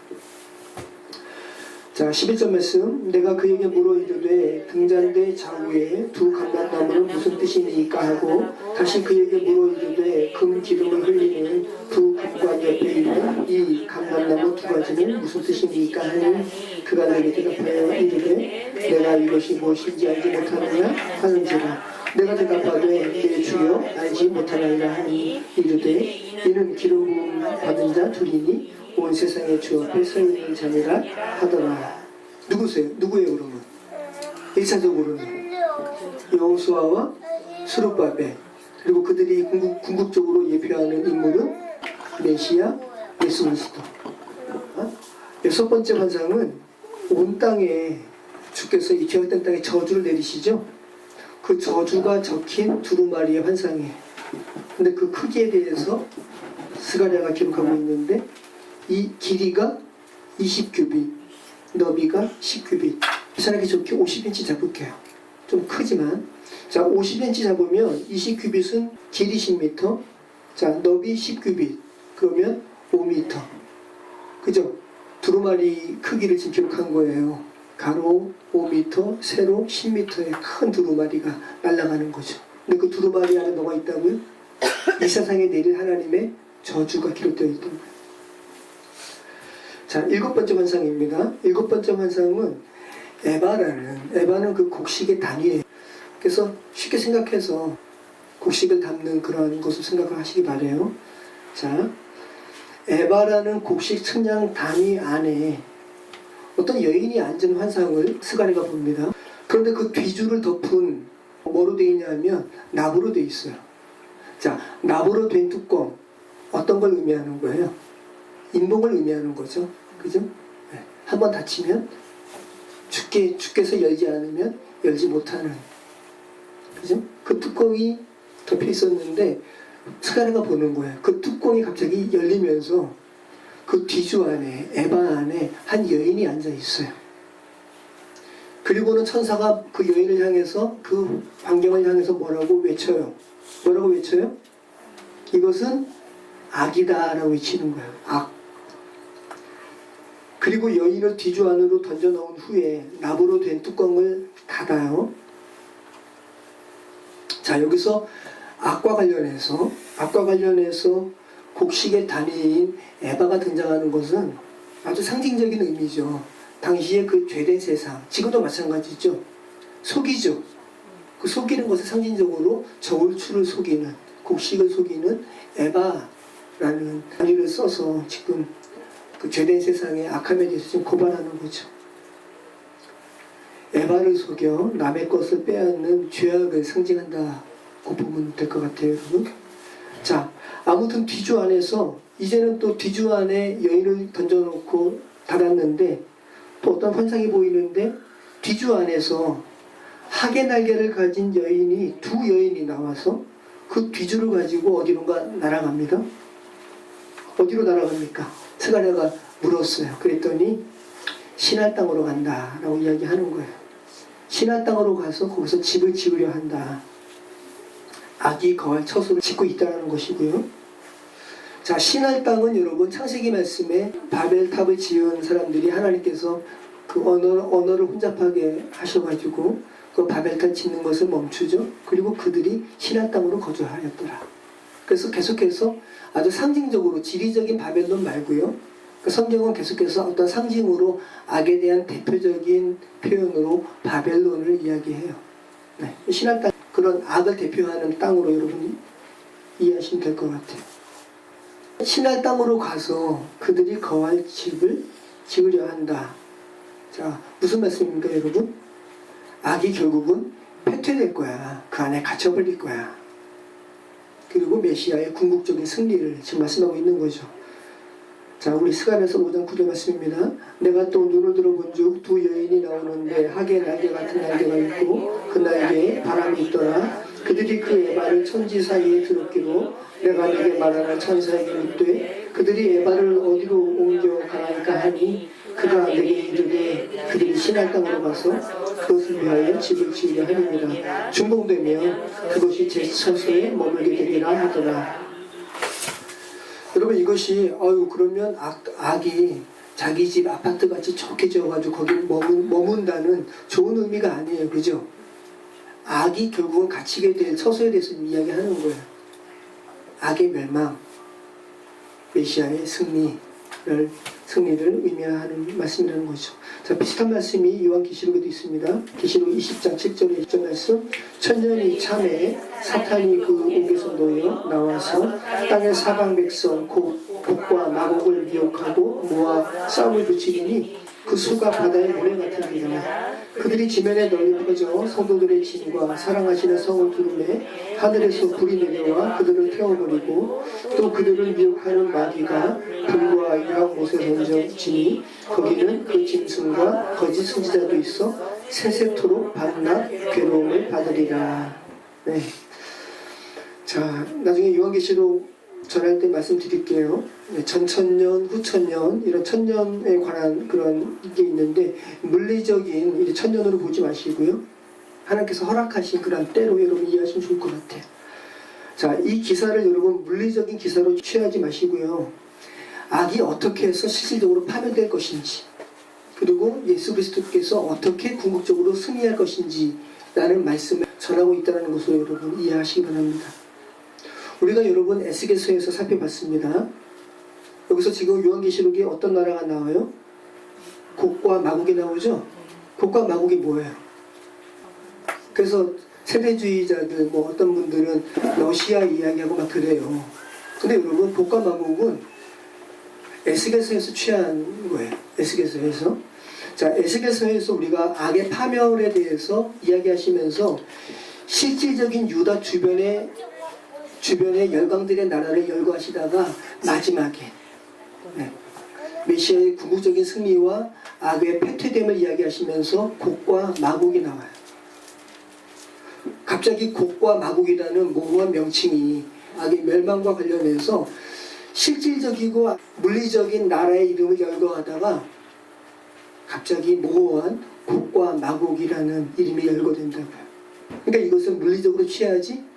자, 11절 말씀. 내가 그에게 물어 이르되 등잔대 좌우에 두 감람나무는 무슨 뜻이니까 하고 다시 그에게 물어 이르되 금 기름을 흘리는 두 금관 옆에 있는 이 감람나무 두 가지는 무슨 뜻이니까 하니 그가 내게 대답하여 이르되 내가 이것이 무엇인지 알지 못하느냐 하는지라. 내가 대답하되 내 주여 알지 못하나이다 하니 이르되 이는 기름 부음 받은 자 둘이니 온 세상의 주 앞에 서 있는 자니라 하더라. 누구세요? 누구예요 그러면? 1차적으로는 여호수아와 스룹바벨, 그리고 그들이 궁극적으로 예표하는 인물은 메시아 예수 그리스도. 여섯 번째 환상은 온 땅에 주께서 이 기억된 땅에 저주를 내리시죠. 그 저주가 적힌 두루마리의 환상이에요. 근데 그 크기에 대해서 스가랴가 기록하고 있는데 이 길이가 20규빗, 너비가 10규빗. 편하게 좋게 50인치 잡을게요. 좀 크지만 자 50인치 잡으면 20규빗은 길이 10m, 자 너비 10규빗, 그러면 5m. 그죠? 두루마리 크기를 지금 기록한 거예요. 가로 5m, 세로 10m의 큰 두루마리가 날아가는 거죠. 근데 그 두루마리 안에 뭐가 있다고요? 이 세상에 내릴 하나님의 저주가 기록되어 있던 거예요. 자, 일곱 번째 환상입니다. 일곱 번째 환상은 에바는 그 곡식의 단위예요. 그래서 쉽게 생각해서 곡식을 담는 그런 것을 생각을 하시기 바래요. 자, 에바라는 곡식 측량 단위 안에 어떤 여인이 앉은 환상을 스가랴가 봅니다. 그런데 그 뒤줄을 덮은 뭐로 되어 있냐면 납으로 되어 있어요. 자, 납으로 된 뚜껑, 어떤 걸 의미하는 거예요? 인복을 의미하는 거죠. 그죠? 네. 한번 닫히면 주께서 열지 않으면 열지 못하는, 그죠? 그 뚜껑이 덮여 있었는데 스가랴가 보는 거예요. 그 뚜껑이 갑자기 열리면서 그 뒤주 안에, 에바 안에 한 여인이 앉아 있어요. 그리고는 천사가 그 여인을 향해서, 그 광경을 향해서 뭐라고 외쳐요? 뭐라고 외쳐요? 이것은 악이다 라고 외치는 거예요. 악. 그리고 여인을 뒤주 안으로 던져 넣은 후에 납으로 된 뚜껑을 닫아요. 자, 여기서 악과 관련해서 곡식의 단위인 에바가 등장하는 것은 아주 상징적인 의미죠. 당시에 그 죄된 세상, 지금도 마찬가지죠. 속이죠. 그 속이는 것을 상징적으로 저울추를 속이는, 곡식을 속이는 에바라는 단위를 써서 지금 그 죄된 세상의 악함에 대해서 지금 고발하는 거죠. 에바를 속여 남의 것을 빼앗는 죄악을 상징한다고 보면 될 것 같아요, 여러분. 자, 아무튼 뒤주 안에서 이제는 또 뒤주 안에 여인을 던져놓고 닫았는데 또 어떤 환상이 보이는데 뒤주 안에서 학의 날개를 가진 두 여인이 나와서 그 뒤주를 가지고 어디론가 날아갑니다. 어디로 날아갑니까? 스가랴가 물었어요. 그랬더니 신할 땅으로 간다라고 이야기하는 거예요. 신할 땅으로 가서 거기서 집을 지으려 한다. 악이 거할 처소를 짓고 있다는 것이고요. 자, 신할 땅은 여러분 창세기 말씀에 바벨탑을 지은 사람들이 하나님께서 그 언어를 혼잡하게 하셔가지고 그 바벨탑 짓는 것을 멈추죠. 그리고 그들이 신할 땅으로 거주하였더라. 그래서 계속해서 아주 상징적으로 지리적인 바벨론 말고요. 그 성경은 계속해서 어떤 상징으로 악에 대한 대표적인 표현으로 바벨론을 이야기해요. 네, 신할 땅, 그런 악을 대표하는 땅으로 여러분이 이해하시면 될 것 같아요. 신할 땅으로 가서 그들이 거할 집을 지으려 한다. 자, 무슨 말씀입니까, 여러분? 악이 결국은 패퇴될 거야. 그 안에 갇혀버릴 거야. 그리고 메시아의 궁극적인 승리를 지금 말씀하고 있는 거죠. 자, 우리 스가랴서 5장 9절 말씀입니다. 내가 또 눈을 들어본즉 두 여인이 나오는데 학의 날개 같은 날개가 있고 그 날개에 바람이 있더라. 그들이 그 에바를 천지 사이에 들었기로 내가 내게 말하는 천사에게 묻되 그들이 에바를 어디로 옮겨 가나이까 하니 그가 내게 이르되 그들이 신할 땅으로 가서 그것을 위하여 집을 지으려 하느니라. 준공되면 그것이 제 처소에 머물게 되리라 하더라. 여러분, 이것이 그러면 악이 자기 집 아파트같이 좋게 지어가지고 거기 머문다는 좋은 의미가 아니에요. 그죠? 악이 결국은 갇히게 될 처소에 대해서 이야기하는 거예요. 악의 멸망, 메시아의 승리를 의미하는 말씀이라는 거죠. 자, 비슷한 말씀이 요한계시록에도 있습니다. 계시록 20장 7절에 1절 말씀. 천년이 참에 사탄이 그 옥에서 놓여 나와서 땅의 사방 백성 곧 북과 마곡을 미혹하고 모아 싸움을 붙이리니 그 수가 바다의 모래 같으리라. 그들이 지면에 널리 퍼져 성도들의 짐과 사랑하시는 성을 두르매 하늘에서 불이 내려와 그들을 태워버리고 또 그들을 미혹하는 마귀가 불과 유황 못에 던져지니 거기는 그 짐승과 거짓 선지자도 있어 세세토록 밤낮 괴로움을 받으리라. 네. 자, 나중에 요한계시록 전할 때 말씀드릴게요. 전천년, 후천년 이런 천년에 관한 그런 게 있는데 물리적인 이제 천년으로 보지 마시고요. 하나님께서 허락하신 그런 때로 여러분 이해하시면 좋을 것 같아요. 자, 이 기사를 여러분 물리적인 기사로 취하지 마시고요. 악이 어떻게 해서 실질적으로 파멸될 것인지 그리고 예수 그리스도께서 어떻게 궁극적으로 승리할 것인지 라는 말씀을 전하고 있다는 것으로 여러분 이해하시기 바랍니다. 우리가 여러분 에스겔서에서 살펴봤습니다. 여기서 지금 요한계시록에 어떤 나라가 나와요? 곡과 마곡이 나오죠? 곡과 마곡이 뭐예요? 그래서 세대주의자들 뭐 어떤 분들은 러시아 이야기하고 막 그래요. 근데 여러분 곡과 마곡은 에스겔서에서 취한 거예요. 에스겔서에서. 자, 에스겔서에서 우리가 악의 파멸에 대해서 이야기하시면서 실질적인 유다 주변의 열강들의 나라를 열거하시다가 마지막에 메시아의 궁극적인 승리와 악의 패퇴됨을 이야기하시면서 곡과 마곡이 나와요. 갑자기 곡과 마곡이라는 모호한 명칭이 악의 멸망과 관련해서 실질적이고 물리적인 나라의 이름을 열거하다가 갑자기 모호한 곡과 마곡이라는 이름이 열거된다고요. 그러니까 이것은 물리적으로 취하지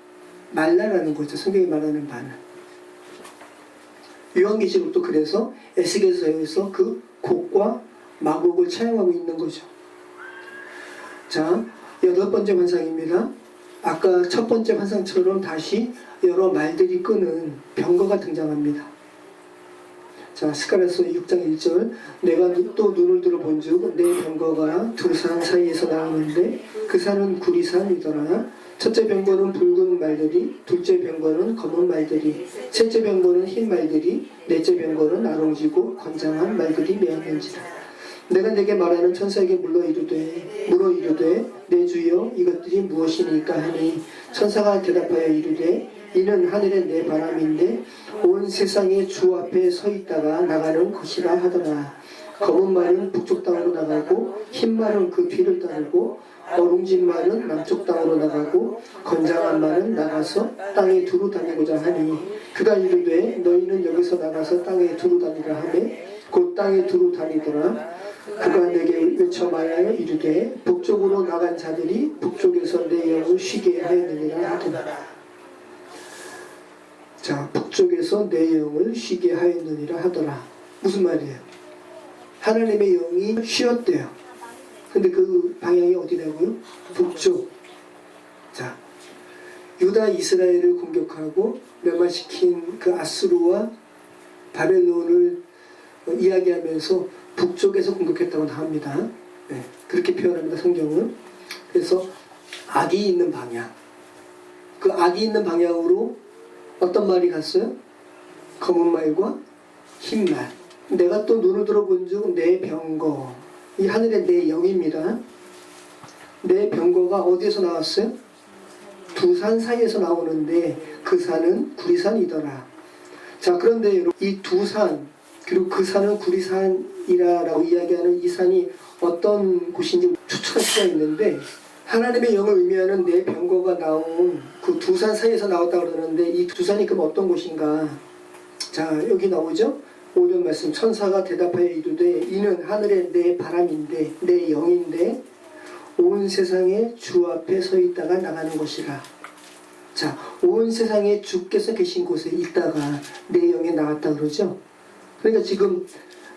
말라라는 거죠. 성경이 말하는 바는. 요한계시록도 그래서 에스겔서에서 그 곡과 마곡을 차용하고 있는 거죠. 자, 8번째 환상입니다. 아까 첫 번째 환상처럼 다시 여러 말들이 끄는 병거가 등장합니다. 자, 스가랴서 6장 1절. 내가 또 눈을 들어 본즉 내 병거가 두 산 사이에서 나오는데 그 산은 구리산이더라. 첫째 병거는 붉은 말들이, 둘째 병거는 검은 말들이, 셋째 병거는 흰 말들이, 넷째 병거는 나롱지고 건장한 말들이 메었는지라. 내가 내게 말하는 천사에게 물어 이르되 내 주여 이것들이 무엇이니까 하니 천사가 대답하여 이르되 이는 하늘의 내 바람인데 온 세상의 주 앞에 서 있다가 나가는 것이라 하더라. 검은 말은 북쪽 땅으로 나가고 흰 말은 그 뒤를 따르고 어룽진 말은 남쪽 땅으로 나가고 건장한 말은 나가서 땅에 두루 다니고자 하니 그가 이르되 너희는 여기서 나가서 땅에 두루 다니라 하매 곧 땅에 두루 다니더라. 그가 내게 외쳐 말하여 이르되 북쪽으로 나간 자들이 북쪽에서 내 영을 쉬게 하였느니라 하더라. 자, 북쪽에서 내 영을 쉬게 하였느니라 하더라. 무슨 말이에요? 하나님의 영이 쉬었대요. 근데 그 방향이 어디라고요? 북쪽. 자, 유다 이스라엘을 공격하고 멸망시킨 그 아수르와 바벨론을 이야기하면서 북쪽에서 공격했다고 합니다. 네, 그렇게 표현합니다. 성경은. 그래서 악이 있는 방향. 그 악이 있는 방향으로 어떤 말이 갔어요? 검은 말과 흰 말. 내가 또 눈을 들어본 즉 내 병거. 이 하늘의 내 영입니다. 내 병거가 어디에서 나왔어요? 두 산 사이에서 나오는데 그 산은 구리산이더라. 자, 그런데 여러분, 이 두 산 그리고 그 산은 구리산이라고 이야기하는 이 산이 어떤 곳인지 추측할 수가 있는데 하나님의 영을 의미하는 내 병거가 나온 그 두 산 사이에서 나왔다고 그러는데 이 두 산이 그럼 어떤 곳인가? 자, 여기 나오죠? 5절 말씀. 천사가 대답하여 이르되 이는 하늘의 내 바람인데 내 영인데 온 세상에 주 앞에 서 있다가 나가는 것이라. 자, 온 세상에 주께서 계신 곳에 있다가 내 영에 나갔다 그러죠. 그러니까 지금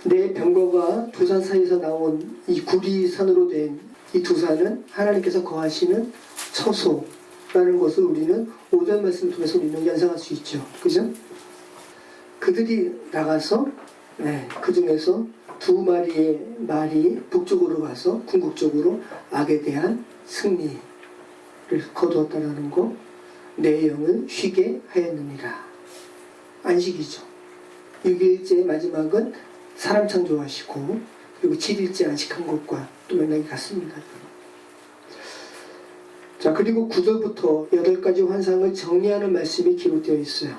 내 병거가 두 산 사이에서 나온 이 구리산으로 된 이 두 산은 하나님께서 거하시는 처소라는 것을 우리는 5절 말씀을 통해서 우리는 연상할 수 있죠. 그죠? 그들이 나가서 그 중에서 두 마리의 말이 북쪽으로 가서 궁극적으로 악에 대한 승리를 거두었다는 거, 내 영을 쉬게 하였느니라. 안식이죠. 6일째 마지막은 사람 창조하시고 그리고 7일째 안식한 것과 또 맥락이 같습니다. 자, 그리고 9절부터 8가지 환상을 정리하는 말씀이 기록되어 있어요.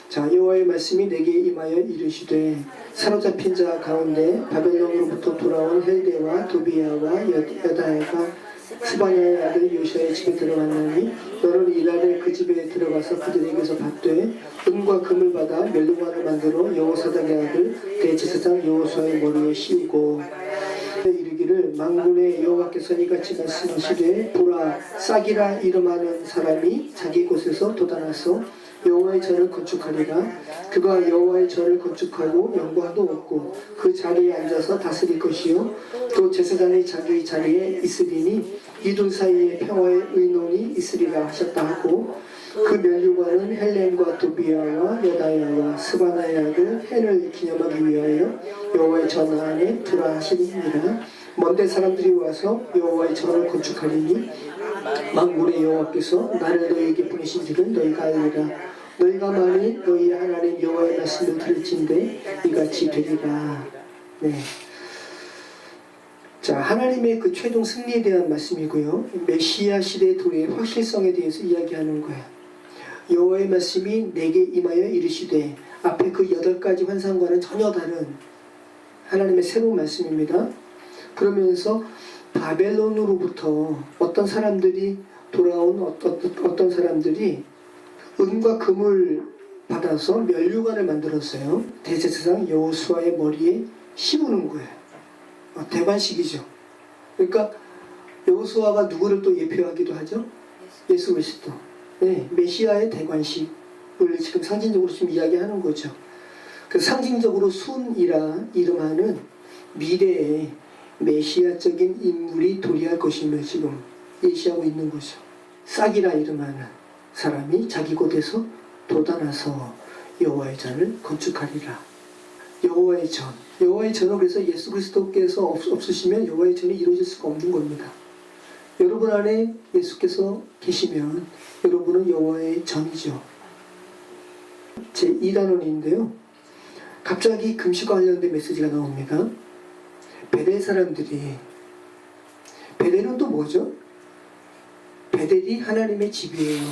자, 여호와의 말씀이 내게 임하여 이르시되 사로잡힌 자 가운데 바벨론으로부터 돌아온 헬데와 도비야와 여다야가 스바냐의 아들 요시아의 집에 들어갔나니 너는 이날에 그 집에 들어가서 그들에게서 받되 은과 금을 받아 멸류관을 만들어 여호사닥의 아들 대제사장 여호수아의 머리에 씌우고 이르기를 만군의 여호와께서 이같이 말씀하시되 보라 싹이라 이름하는 사람이 자기 곳에서 돋아나서 여호와의 전을 건축하리라. 그가 여호와의 전을 건축하고 영광도 얻고 그 자리에 앉아서 다스릴 것이요 또 제사장이 자기 자리에 있으리니 이 둘 사이에 평화의 의논이 있으리라 하셨다 하고 그 멸류관은 헬렘과 도비야와 여다야와 스바나의 아들 헨을 기념하기 위하여 여호와의 전 안에 들어와 하시니라. 먼데 사람들이 와서 여호와의 전을 건축하리니 만군의 여호와께서 나를 너희에게 보내신 줄은 너희가 알리라. 너희가 만일 너희 하나님 여호와의 말씀을 들을진대 이같이 되리라. 네. 자, 하나님의 그 최종 승리에 대한 말씀이고요. 메시아 시대 도래의 확실성에 대해서 이야기하는 거예요. 여호와의 말씀이 내게 임하여 이르시되 앞에 그 8가지 환상과는 전혀 다른 하나님의 새로운 말씀입니다. 그러면서 바벨론으로부터 어떤 사람들이 돌아온 어떤 사람들이 은과 금을 받아서 멸류관을 만들었어요. 대제사장 여호수아의 머리에 씌우는 거예요. 대관식이죠. 그러니까 여호수아가 누구를 또 예표하기도 하죠? 예수 그리스도. 네, 메시아의 대관식을 지금 상징적으로 지금 이야기하는 거죠. 그 상징적으로 순이라 이름하는 미래의 메시아적인 인물이 도래할 것임을 지금 예시하고 있는 거죠. 싹이라 이름하는 사람이 자기 곳에서 돋아나서 여호와의 전을 건축하리라. 여호와의 전. 여호와의 전은 그래서 예수 그리스도께서 없으시면 여호와의 전이 이루어질 수가 없는 겁니다. 여러분 안에 예수께서 계시면 여러분은 여호와의 전이죠. 제 2단원인데요. 갑자기 금식과 관련된 메시지가 나옵니다. 베델 사람들이, 베델은 또 뭐죠? 베델이 하나님의 집이에요.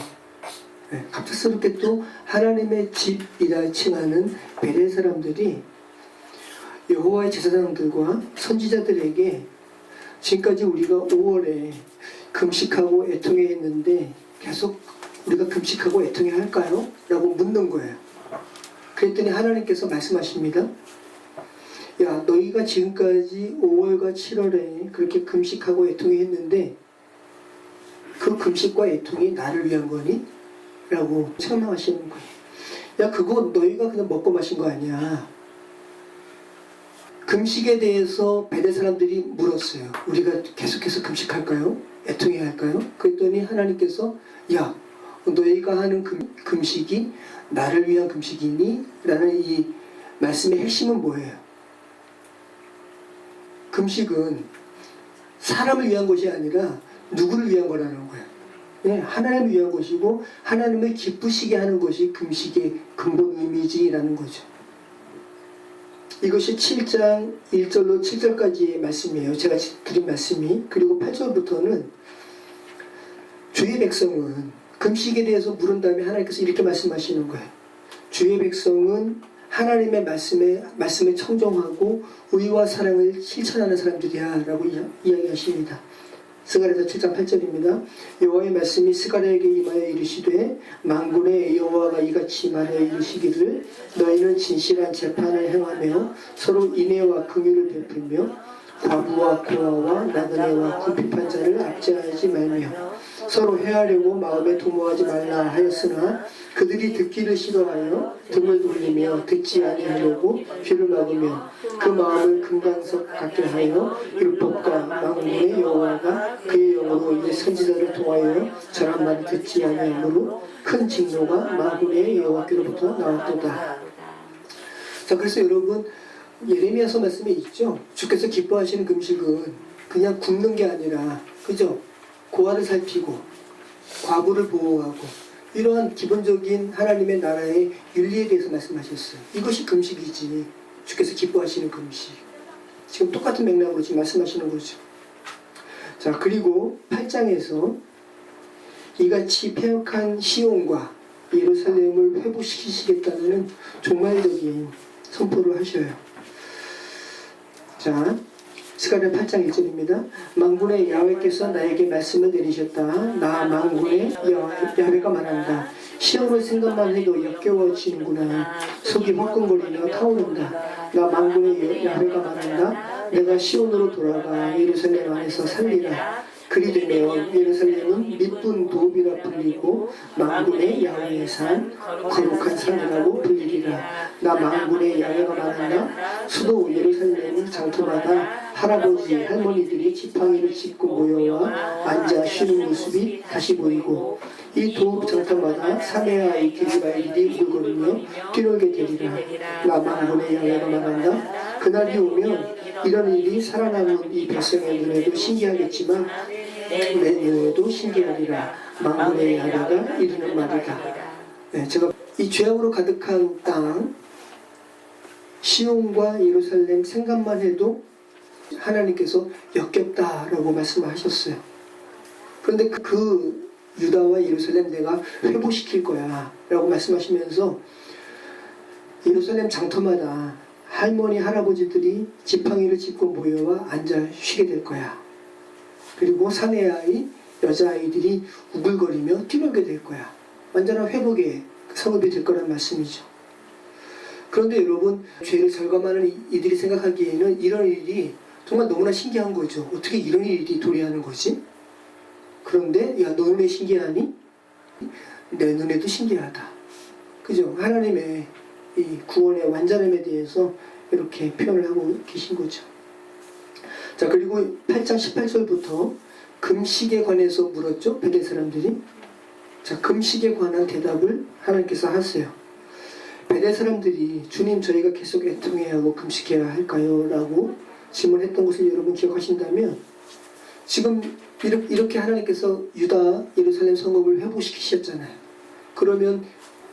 네, 갑작스럽게 또 하나님의 집이라 칭하는 베델 사람들이 여호와의 제사장들과 선지자들에게 지금까지 우리가 5월에 금식하고 애통해 했는데 계속 우리가 금식하고 애통해 할까요? 라고 묻는 거예요. 그랬더니 하나님께서 말씀하십니다. 야, 너희가 지금까지 5월과 7월에 그렇게 금식하고 애통해 했는데 그 금식과 애통이 나를 위한 거니? 라고 책망하시는 거예요. 야, 그거 너희가 그냥 먹고 마신 거 아니야. 금식에 대해서 베델 사람들이 물었어요. 우리가 계속해서 금식할까요? 애통해야 할까요? 그랬더니 하나님께서 야, 너희가 하는 금식이 나를 위한 금식이니? 라는 이 말씀의 핵심은 뭐예요? 금식은 사람을 위한 것이 아니라 누구를 위한 거라는 거예요. 네, 하나님을 위한 것이고 하나님을 기쁘시게 하는 것이 금식의 근본 의미지라는 거죠. 이것이 7장 1절로 7절까지의 말씀이에요. 제가 드린 말씀이. 그리고 8절부터는 주의 백성은 금식에 대해서 물은 다음에 하나님께서 이렇게 말씀하시는 거예요. 주의 백성은 하나님의 말씀에 청정하고 의와 사랑을 실천하는 사람들이야 라고 이야기하십니다. 스가랴서 7장 8절입니다. 여호와의 말씀이 스가랴에게 임하여 이르시되 만군의 여호와가 이같이 말하여 이르시기를 너희는 진실한 재판을 행하며 서로 인애와 긍휼을 베풀며 과부와 고아와 나그네와 궁핍한 자를 압제하지 말며 서로 해하려고 마음에 도모하지 말라 하였으나 그들이 듣기를 싫어하여 등을 돌리며 듣지 아니하려고 귀를 막으며 그 마음을 금강석 같게 하여 율법과 만군의 여호와가 그의 영으로 이제 선지자를 통하여 전한 말을 듣지 아니하므로 큰 진노가 만군의 여호와께로부터 나왔도다. 자, 그래서 여러분 예레미야서 말씀에 있죠. 주께서 기뻐하시는 금식은 그냥 굶는 게 아니라, 그죠? 고아를 살피고 과부를 보호하고 이러한 기본적인 하나님의 나라의 윤리에 대해서 말씀하셨어요. 이것이 금식이지. 주께서 기뻐하시는 금식. 지금 똑같은 맥락으로 지금 말씀하시는 거죠. 자, 그리고 8장에서 이같이 패역한 시온과 예루살렘을 회복시키시겠다는 종말적인 선포를 하셔요. 자, 스가랴 8장 1절입니다. 만군의 야훼께서 나에게 말씀을 내리셨다. 나 만군의 야훼가 말한다. 시온을 생각만 해도 역겨워지는구나. 속이 화끈거리며 타오른다. 나 만군의 야훼가 말한다. 내가 시온으로 돌아가 예루살렘 안에서 살리라. 그리 되면 예루살렘은 미쁜 도읍이라 불리고 만군의 야훼의 산, 거룩한 산이라고 불리리라. 나 만군의 야훼가 말한다. 수도 예루살렘 장터마다 할아버지 할머니들이 지팡이를 짚고 모여와 앉아 쉬는 모습이 다시 보이고 이 도읍 장터마다 사내와 아이 계집아이들이 울거리며 뛰놀게 되리라. 나 만군의 야훼가 말한다. 그날이 오면 이런 일이 살아남은 이 백성의 눈에도 신기하겠지만 내 눈에도 신기하리라. 만군의 야훼가 이르는 말이다. 네, 제가 이 죄악으로 가득한 땅 시온과 예루살렘 생각만 해도 하나님께서 역겹다라고 말씀하셨어요. 그런데 그 유다와 예루살렘 내가 회복시킬 거야 라고 말씀하시면서 예루살렘 장터마다 할머니 할아버지들이 지팡이를 짚고 모여와 앉아 쉬게 될 거야. 그리고 사내 아이 여자아이들이 우글거리며 뛰놀게 될 거야. 완전한 회복의 성읍이 될 거란 말씀이죠. 그런데 여러분, 죄를 절감하는 이들이 생각하기에는 이런 일이 정말 너무나 신기한 거죠. 어떻게 이런 일이 도래하는 거지? 그런데 야, 너 눈에 신기하니? 내 눈에도 신기하다. 그죠? 하나님의 이 구원의 완전함에 대해서 이렇게 표현을 하고 계신 거죠. 자, 그리고 8장 18절부터 금식에 관해서 물었죠. 베델 사람들이. 자, 금식에 관한 대답을 하나님께서 하세요. 베델 사람들이 주님 저희가 계속 애통해야 하고 금식해야 할까요? 라고 질문했던 것을 여러분 기억하신다면 지금 이렇게 하나님께서 유다 예루살렘 성읍을 회복시키셨잖아요. 그러면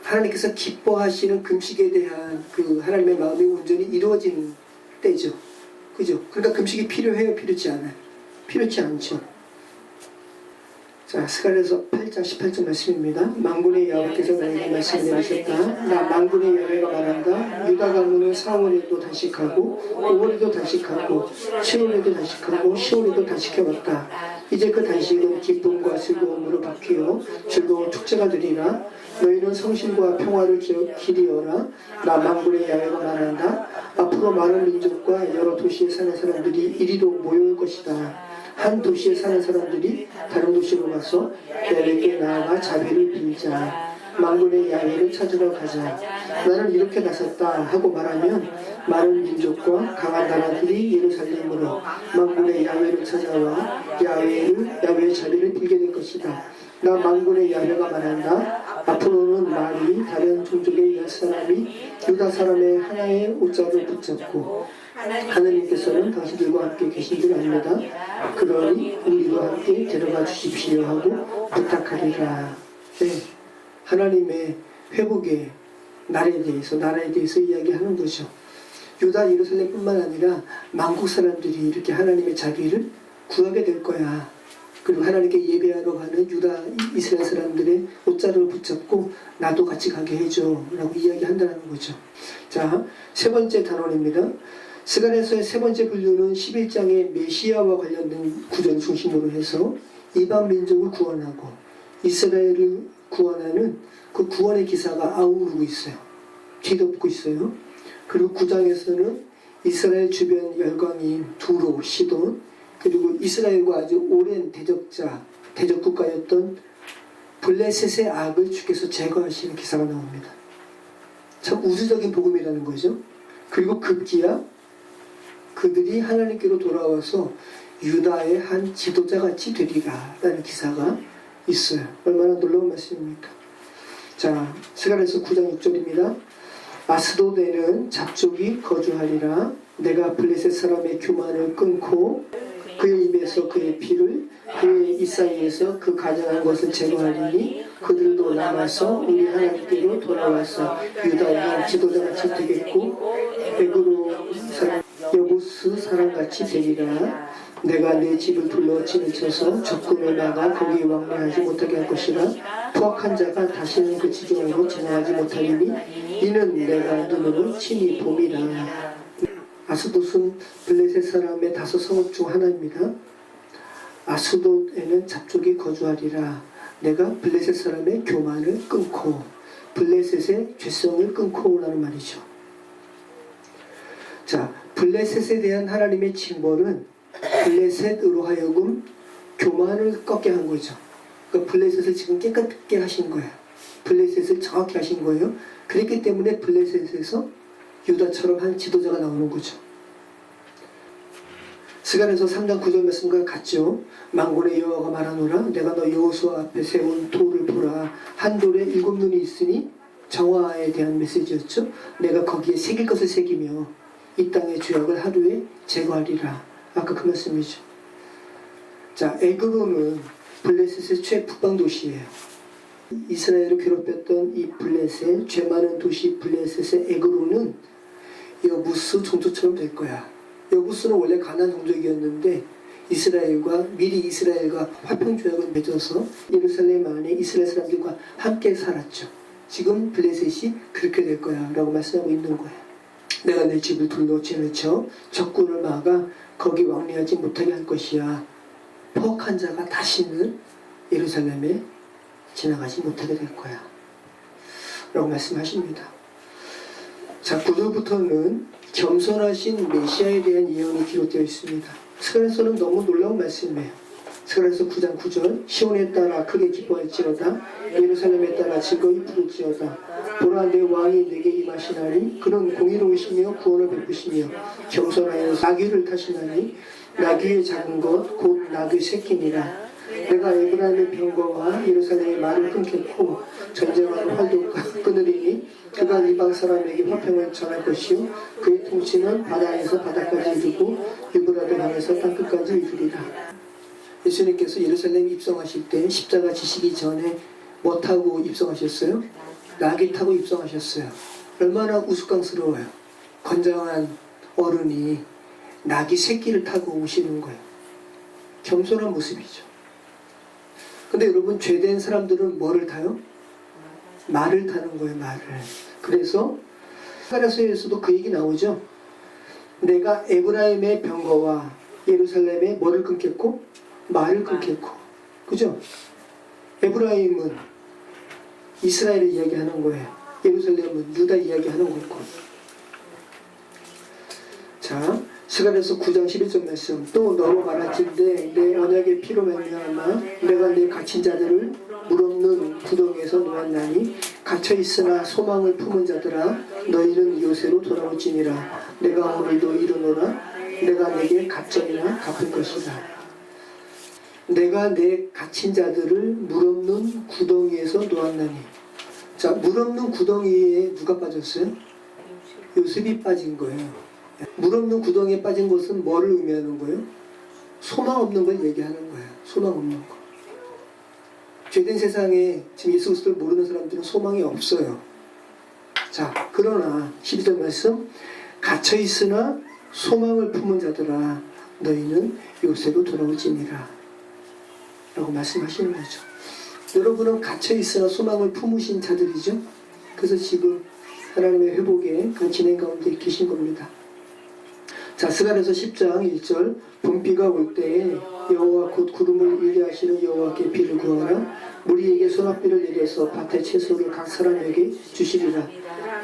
하나님께서 기뻐하시는 금식에 대한 그 하나님의 마음이 온전히 이루어지는 때죠. 그죠? 그러니까 금식이 필요해요? 필요치 않아요? 필요치 않죠. 자, 스가랴서 8장 18절 말씀입니다. 만군의 여호와께서 나에게 말씀을 내리셨다. 나 만군의 여호와가 말한다. 유다 가문은 사월에도 단식하고 5월에도 단식하고 7월에도 단식하고 10월에도 단식해왔다. 이제 그 단식은 기쁨과 즐거움으로 바뀌어 즐거운 축제가 되리라. 너희는 성실과 평화를 기리어라. 나 만군의 야훼가 말한다. 앞으로 많은 민족과 여러 도시에 사는 사람들이 이리로 모여올 것이다. 한 도시에 사는 사람들이 다른 도시로 가서 야훼께 나아가 자비를 빌자. 만군의 야훼를 찾으러 가자. 나는 이렇게 나섰다 하고 말하면 많은 민족과 강한 나라들이 예루살렘으로 만군의 야훼를 찾아와 야훼의 자비를 빌게 될 것이다. 나 만군의 야훼가 말한다. 앞으로는 말이 다른 종족의 옛 사람이 유다 사람의 하나의 옷자를 붙잡고 하느님께서는 당신들과 함께 계신 줄 압니다. 그러니 우리도 함께 데려가 주십시오 하고 부탁하리라. 네, 하나님의 회복의 나라에 대해서 이야기하는 거죠. 유다 예루살렘뿐만 아니라 만국 사람들이 이렇게 하나님의 자비를 구하게 될 거야. 그리고 하나님께 예배하러 가는 유다 이스라엘 사람들의 옷자를 붙잡고 나도 같이 가게 해줘 라고 이야기한다는 거죠. 자, 세 번째 단원입니다. 스가랴서의 세 번째 분류는 11장의 메시아와 관련된 구절 중심으로 해서 이방 민족을 구원하고 이스라엘을 구원하는 그 구원의 기사가 아우르고 있어요. 뒤덮고 있어요. 그리고 9장에서는 이스라엘 주변 열강인 두로, 시돈, 그리고 이스라엘과 아주 오랜 대적자 대적국가였던 블레셋의 악을 주께서 제거하시는 기사가 나옵니다. 참 우주적인 복음이라는 거죠. 그리고 급기야 그들이 하나님께로 돌아와서 유다의 한 지도자같이 되리라 라는 기사가 있어요. 얼마나 놀라운 말씀입니까? 자, 스가랴서 9장 6절입니다. 아스돗에는 잡족이 거주하리라. 내가 블레셋 사람의 교만을 끊고 그의 입에서 그의 피를 그의 입 사이에서 그 가증한 것을 제거하리니 그들도 남아서 우리 하나님께로 돌아와서 유다의 한 지도자같이 되겠고 에그로 사람 여부스 사람같이 되리라. 내가 내 집을 둘러 진을 쳐서 적군을 막아 거기에 왕래하지 못하게 할 것이라. 투악한 자가 다시는 그 지경으로 지나가지 못하리니 이는 내가 눈으로 친히 봄이라. 아스돗은 블레셋 사람의 5성읍 중 하나입니다. 아스돗에는 잡족이 거주하리라. 내가 블레셋 사람의 교만을 끊고 블레셋의 죄성을 끊고 라는 말이죠. 자, 블레셋에 대한 하나님의 징벌은 블레셋으로 하여금 교만을 꺾게 한 거죠. 그러니까 블레셋을 지금 깨끗게 하신 거예요. 블레셋을 정확히 하신 거예요. 그렇기 때문에 블레셋에서 유다처럼 한 지도자가 나오는 거죠. 스가랴서 3장 9절 말씀과 같죠. 만군의 여호와가 말하노라. 내가 너 여호수아 앞에 세운 돌을 보라. 한 돌에 7눈이 있으니 정화에 대한 메시지였죠. 내가 거기에 새길 것을 새기며 이 땅의 죄악을 하루에 제거하리라. 아까 그 말씀이죠. 자, 에그로는 블레셋의 최북방 도시예요. 이스라엘을 괴롭혔던 이 블레셋, 죄 많은 도시 블레셋의 에그로는 여부스 종족처럼 될 거야. 여부스는 원래 가나안 종족이었는데 미리 이스라엘과 화평조약을 맺어서 예루살렘 안에 이스라엘 사람들과 함께 살았죠. 지금 블레셋이 그렇게 될 거야 라고 말씀하고 있는 거예요. 내가 내 집을 둘러 진을 쳐 적군을 막아 거기 왕래하지 못하게 할 것이야. 포악한 자가 다시는 예루살렘에 지나가지 못하게 될 거야 라고 말씀하십니다. 자, 9절부터는 겸손하신 메시아에 대한 예언이 기록되어 있습니다. 스가랴서는 너무 놀라운 말씀이에요. 스가랴서 9장 9절 시온에 따라 크게 기뻐할지어다 예루살렘에 따라 즐거이 부를지어다 보라 내 왕이 내게 임하시나니 그는 공의로우시며 구원을 베푸시며 겸손하여 나귀를 타시나니 나귀의 작은 것 곧 나귀 새끼니라. 내가 에브라임의 병거와 예루살렘의 말을 끊겠고 전쟁하는 활도 끊으리니 그가 이방 사람에게 화평을 전할 것이요 그의 통치는 바다에서 바다까지 이르고 유브라데 강에서 땅끝까지 이르리라. 예수님께서 예루살렘 입성하실 때 십자가 지시기 전에 뭐 타고 입성하셨어요? 나귀 타고 입성하셨어요. 얼마나 우스꽝스러워요. 건장한 어른이 나귀 새끼를 타고 오시는 거예요. 겸손한 모습이죠. 근데 여러분, 죄된 사람들은 뭐를 타요? 말을 타는 거예요. 말을. 그래서 스가랴서에서도 그 얘기 나오죠. 내가 에브라임의 병거와 예루살렘의 뭐를 끊겠고? 말을 끊겠고. 그죠? 에브라임은 이스라엘을 이야기하는 거예요. 예루살렘은 유다 이야기하는 거고. 자, 스가랴서 9장 11절 말씀. 또 너로 말할진대 내 언약의 피로 말미암아 내가 내 갇힌 자들을 물없는 구덩이에서 놓았나니 갇혀있으나 소망을 품은 자들아 너희는 요새로 돌아올지니라. 내가 오늘도 이르노라. 내가 내게 갓전이나 갚을 것이다. 내가 내 갇힌 자들을 물없는 구덩이에서 놓았나니. 자, 물없는 구덩이에 누가 빠졌어요? 요셉이 빠진 거예요. 물없는 구덩이에 빠진 것은 뭐를 의미하는 거예요? 소망 없는 걸 얘기하는 거예요. 소망 없는 거. 죄된 세상에 지금 예수 그리스도를 모르는 사람들은 소망이 없어요. 자, 그러나 12절 말씀 갇혀있으나 소망을 품은 자들아 너희는 요새로 돌아올지니라 라고 말씀하시는 거죠. 여러분은 갇혀있으나 소망을 품으신 자들이죠. 그래서 지금 하나님의 회복의 그 진행 가운데 계신 겁니다. 자, 스가랴서 10장 1절 봄비가 올 때에 여호와 곧 구름을 일게 하시는 여호와께 비를 구하라. 무리에게 소낙비를 내려서 밭의 채소를 각 사람에게 주시리라.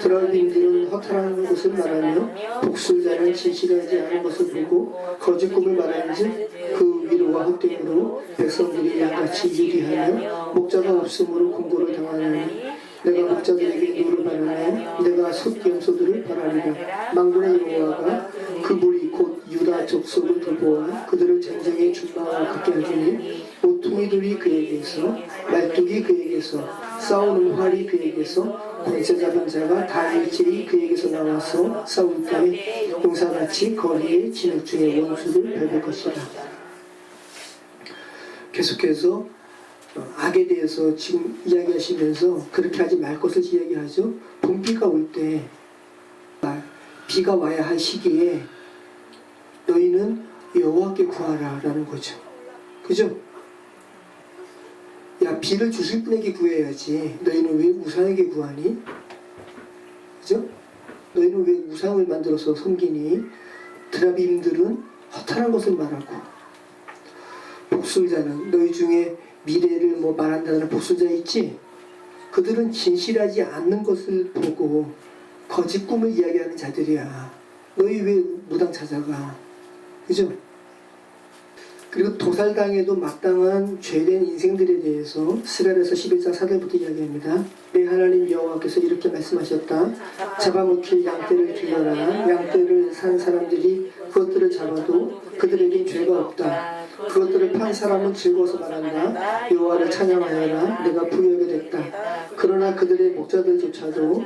드라빔들은 허탈한 것을 말하며 복술자는 진실하지 않은 것을 보고 거짓 꿈을 말하는지 그 위로 노름과 헛됨으로 백성들이 양같이 유리하며 목자가 없으므로 공고를 당하나니 내가 목자들에게 노를 바르며 내가 숫염소들을 벌하리라. 만군의 여호와가 그 무리 곧 유다 족속을 돌보아 그들을 전쟁의 준망을 갖게 하시니 모퉁이들이 그에게서 말뚝이 그에게서 싸우는 활이 그에게서 권세 잡은 자가 다 일제히 그에게서 나와서 싸울 때에 용사같이 거리의 진흙 중에 원수를 밟을 것이라. 계속해서 악에 대해서 지금 이야기하시면서 그렇게 하지 말 것을 이야기하죠. 봄비가 올 때 비가 와야 할 시기에 너희는 여호와께 구하라 라는 거죠. 그죠? 야, 비를 주실 분에게 구해야지 너희는 왜 우상에게 구하니? 그죠? 너희는 왜 우상을 만들어서 섬기니? 드라빔들은 허탄한 것을 말하고 복술자는 너희 중에 미래를 말한다는 복술자 있지? 그들은 진실하지 않는 것을 보고 거짓 꿈을 이야기하는 자들이야. 너희 왜 무당 찾아가? 그죠? 그리고 도살당해도 마땅한 죄된 인생들에 대해서 스가랴서 11장 4절부터 이야기합니다. 내 하나님 여호와께서 이렇게 말씀하셨다. 잡아먹힐 양떼를 길러라. 양떼를 산 사람들이 그것들을 잡아도 그들에겐 죄가 없다. 그것들을 판 사람은 즐거워서 말한다. 여호와를 찬양하여라. 내가 부유하게 됐다. 그러나 그들의 목자들조차도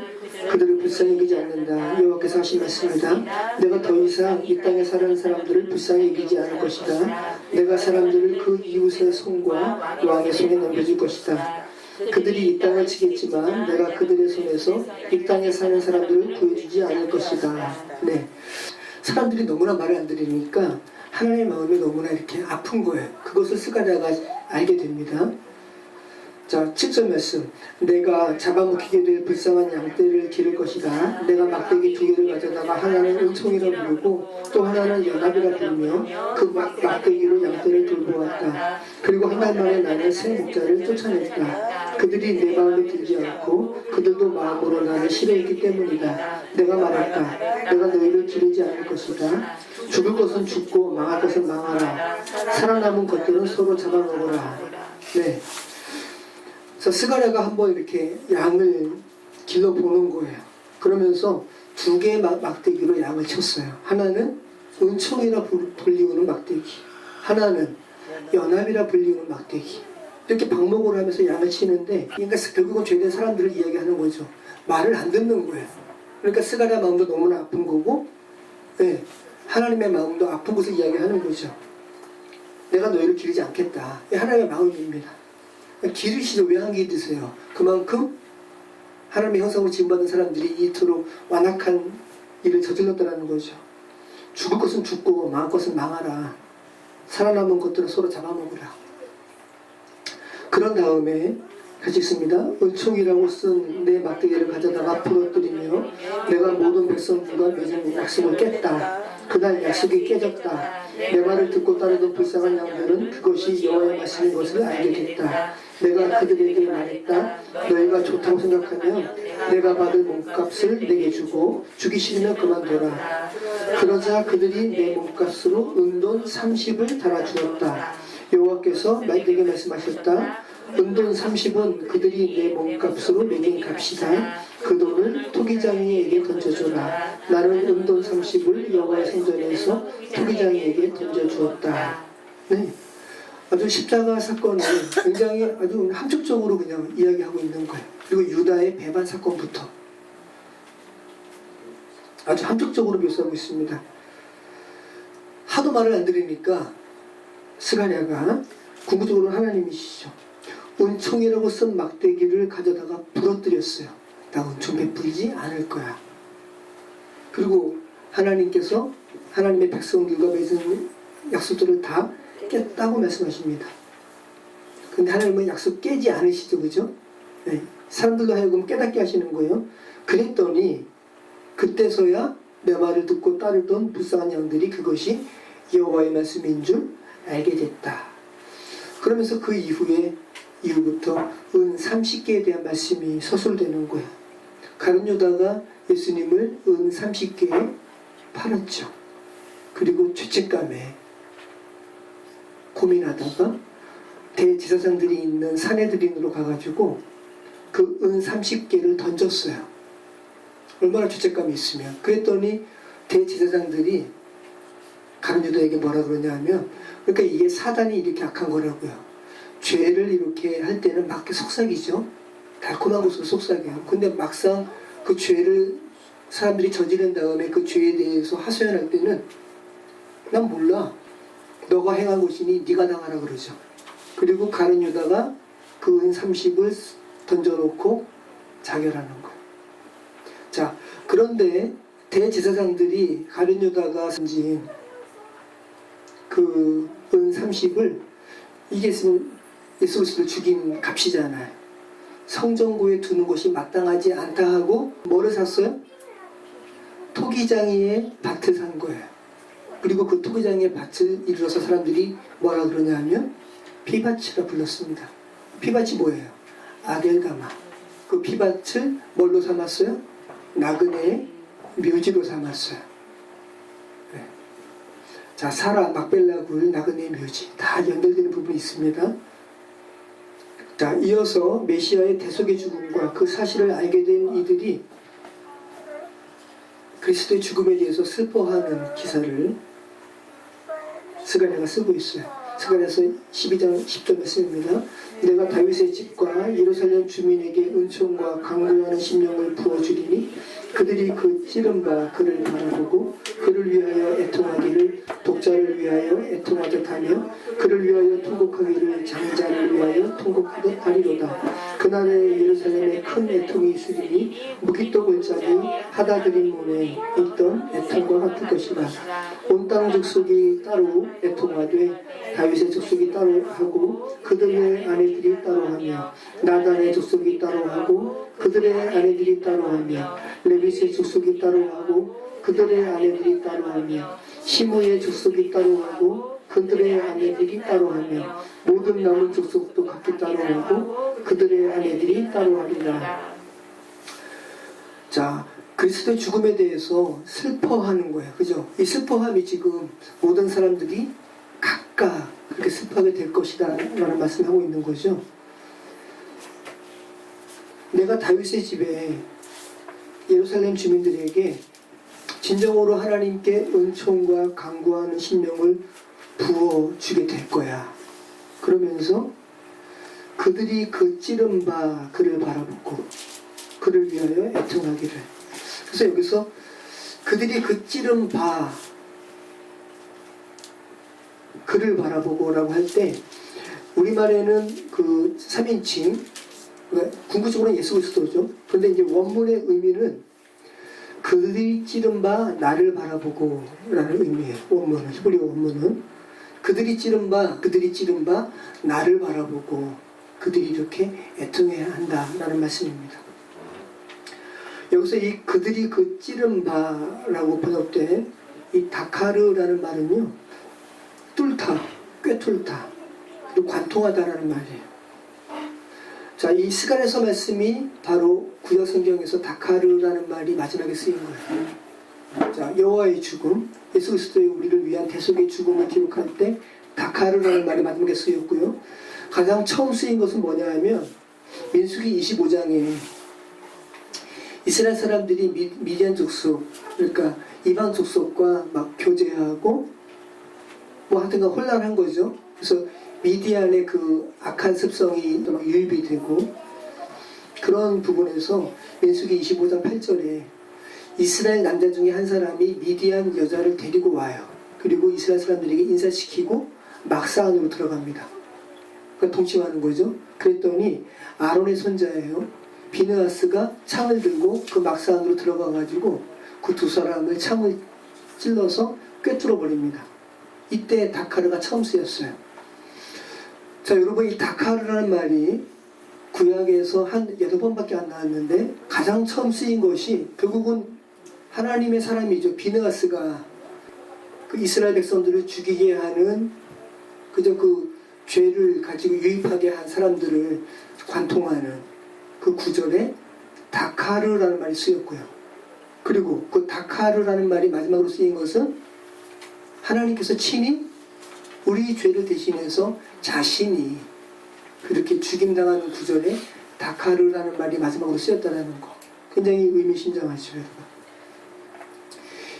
그들을 불쌍히 여기지 않는다. 여호와께서 하신 말씀이다. 내가 더 이상 이 땅에 사는 사람들을 불쌍히 여기지 않을 것이다. 내가 사람들을 그 이웃의 손과 왕의 손에 넘겨줄 것이다. 그들이 이 땅을 치겠지만 내가 그들의 손에서 이 땅에 사는 사람들을 구해주지 않을 것이다. 네, 사람들이 너무나 말을 안 들으니까 하나님의 마음이 너무나 이렇게 아픈 거예요. 그것을 스가랴가 알게 됩니다. 자, 7절 말씀. 내가 잡아먹히게 될 불쌍한 양떼를 기를 것이다. 내가 막대기 2개를 가져다가 하나는 은총이라 부르고 또 하나는 연합이라 부르며 그 막대기로 양떼를 돌보았다. 그리고 한 달 만에 나는 새 목자를 쫓아냈다. 그들이 내 마음에 들지 않고 그들도 마음으로 나를 싫어했기 때문이다. 내가 말했다. 내가 너희를 기르지 않을 것이다. 죽을 것은 죽고 망할 것은 망하라. 살아남은 것들은 서로 잡아먹어라. 네. 그래서 스가랴가 한번 이렇게 양을 길러보는 거예요. 그러면서 2개의 막대기로 양을 쳤어요. 하나는 은총이라 불리우는 막대기, 하나는 연합이라 불리우는 막대기. 이렇게 방목을 하면서 양을 치는데, 그러니까 결국은 죄된 사람들을 이야기하는 거죠. 말을 안 듣는 거예요. 그러니까 스가랴 마음도 너무나 아픈 거고, 네, 하나님의 마음도 아픈 것을 이야기하는 거죠. 내가 너희를 기르지 않겠다. 하나님의 마음입니다. 기르시죠. 왜 안 기르세요? 그만큼 하나님의 형상으로 지음받은 사람들이 이토록 완악한 일을 저질렀다는 거죠. 죽을 것은 죽고 망할 것은 망하라. 살아남은 것들은 서로 잡아먹으라. 그런 다음에 같이 있습니다. 은총이라고 쓴 내 막대기를 가져다가 부러뜨리며 내가 모든 백성들과 맺은 약속을 깼다. 그날 약속이 깨졌다. 내 말을 듣고 따르던 불쌍한 양들은 그것이 여호와의 말씀인 것을 알게 됐다. 내가 그들에게 말했다. 너희가 좋다고 생각하면 내가 받을 몸값을 내게 주고 주기 싫으면 그만둬라. 그러자 그들이 내 몸값으로 은돈 30을 달아주었다. 여호와께서 내게 말씀하셨다. 은돈 30은 그들이 내 몸값으로 매긴 값이다. 그 돈을 토기장이에게 던져줘라. 나는 은돈 30을 여호와의 성전에서 토기장이에게 던져주었다. 네, 아주 십자가 사건을 굉장히 아주 함축적으로 그냥 이야기하고 있는 거예요. 그리고 유다의 배반 사건부터 아주 함축적으로 묘사하고 있습니다. 하도 말을 안 들으니까 스가랴가 궁극적으로는 하나님이시죠. 은총이라고 쓴 막대기를 가져다가 부러뜨렸어요. 나 은총 베풀지 않을 거야. 그리고 하나님께서 하나님의 백성들과 맺은 약속들을 다 깼다고 말씀하십니다. 근데 하나님은 약속 깨지 않으시죠. 그죠? 네. 사람들도 하여금 깨닫게 하시는 거예요. 그랬더니 그때서야 내 말을 듣고 따르던 불쌍한 양들이 그것이 여호와의 말씀인 줄 알게 됐다. 그러면서 그 이후부터 은 30개에 대한 말씀이 서술되는 거야. 가룟 유다가 예수님을 은 30개에 팔았죠. 그리고 죄책감에 고민하다가 대제사장들이 있는 사내들인으로 가가지고 그 은 30개를 던졌어요. 얼마나 죄책감이 있으면. 그랬더니 대제사장들이 가룟 유다에게 뭐라 그러냐 하면, 그러니까 이게 사단이 이렇게 악한 거라고요. 죄를 이렇게 할 때는 막 속삭이죠. 달콤한 것으로 속삭여요. 근데 막상 그 죄를 사람들이 저지른 다음에 그 죄에 대해서 하소연할 때는 난 몰라. 너가 행한 것이니 네가 당하라 그러죠. 그리고 가룟 유다가 그 은 30을 던져놓고 자결하는 거예요. 자, 그런데 대제사장들이 가룟 유다가 던진 그 은 30을, 이게 있으면 예수 그리스도를 죽인 값이잖아요. 성전고에 두는 것이 마땅하지 않다 하고 뭐를 샀어요? 토기장이의 밭을 산 거예요. 그리고 그 토기장이의 밭을 이르러서 사람들이 뭐라 그러냐 하면 피밭이라 불렀습니다. 피밭이 뭐예요? 아겔가마. 그 피밭을 뭘로 삼았어요? 나그네의 묘지로 삼았어요. 네. 자, 사라, 막벨라 굴, 나그네의 묘지 다 연결되는 부분이 있습니다. 자, 이어서 메시아의 대속의 죽음과 그 사실을 알게 된 이들이 그리스도의 죽음에 대해서 슬퍼하는 기사를 스가랴가 쓰고 있어요. 스가랴서 12장 10절 말씀입니다. 내가 다윗의 집과 예루살렘 주민에게 은총과 강구하는 심령을 부어주리니 그들이 그 찌른 바 그를 바라보고 그를 위하여 애통하기를 독자를 위하여 애통하듯 하며 그를 위하여 통곡하기를 장자를 위하여 통곡하듯 하리로다. 그날에 예루살렘에 큰 애통이 있으리니 무기떡을 짜니 하다드림 문에 있던 애통과 같을 것이다. 온 땅 족속이 따로 애통하되 다윗의 족속이 따로 하고 그들의 아내들이 따로 하며 나단의 족속이 따로 하고 그들의 아내들이 따로 하며 레위의 족속이 따로 하고 그들의 아내들이 따로 하며 시므의 족속이 따로 하고 그들의 아내들이 따로 하며 모든 남은 족속도 각기 따로 하고 그들의 아내들이 따로 하리라. 자, 그리스도의 죽음에 대해서 슬퍼하는 거예요. 그죠? 이 슬퍼함이 지금 모든 사람들이 각각 그렇게 슬퍼하게 될 것이다 라는 말씀을 하고 있는 거죠. 내가 다윗의 집에 예루살렘 주민들에게 진정으로 하나님께 은총과 간구하는 심령을 부어주게 될 거야. 그러면서 그들이 그 찌른 바 그를 바라보고 그를 위하여 애통하기를. 그래서 여기서 그들이 그 찌른 바 그를 바라보고 라고 할 때 우리말에는 그 3인칭 궁극적으로는 예수 그리스도죠. 그런데 이제 원문의 의미는 그들이 찌른 바 나를 바라보고 라는 의미예요. 원문은, 히브리어 원문은 그들이 찌른 바 나를 바라보고 그들이 이렇게 애통해야 한다 라는 말씀입니다. 여기서 이 그들이 그 찌른 바라고 번역된 이 다카르라는 말은요, 뚫다, 꿰뚫다, 그리고 관통하다라는 말이에요. 자, 이 스가랴서 말씀이 바로 구약 성경에서 다카르라는 말이 마지막에 쓰인 거예요. 자, 여호와의 죽음, 예수 그리스도의 우리를 위한 대속의 죽음을 기록할 때 다카르라는 말이 마지막에 쓰였고요. 가장 처음 쓰인 것은 뭐냐 하면 민수기 25장에 이스라엘 사람들이 미디안 족속, 그러니까 이방 족속과 막 교제하고 뭐 하여튼간 혼란한 거죠. 그래서 미디안의 그 악한 습성이 막 유입이 되고, 그런 부분에서 민수기 25장 8절에 이스라엘 남자 중에 한 사람이 미디안 여자를 데리고 와요. 그리고 이스라엘 사람들에게 인사시키고 막사 안으로 들어갑니다. 그러니까 동침하는 거죠. 그랬더니 아론의 손자예요. 비느하스가 창을 들고 그 막사 안으로 들어가가지고 그 두 사람을 창을 찔러서 꿰뚫어 버립니다. 이때 다카르가 처음 쓰였어요. 자, 여러분, 이 다카르라는 말이 구약에서 한 8번밖에 안 나왔는데 가장 처음 쓰인 것이 결국은 하나님의 사람이죠. 비느하스가 그 이스라엘 백성들을 죽이게 하는 그저 그 죄를 가지고 유입하게 한 사람들을 관통하는 그 구절에 다카르라는 말이 쓰였고요. 그리고 그 다카르라는 말이 마지막으로 쓰인 것은 하나님께서 친히 우리 죄를 대신해서 자신이 그렇게 죽임당하는 구절에 다카르라는 말이 마지막으로 쓰였다는 거. 굉장히 의미심장하죠, 여러분.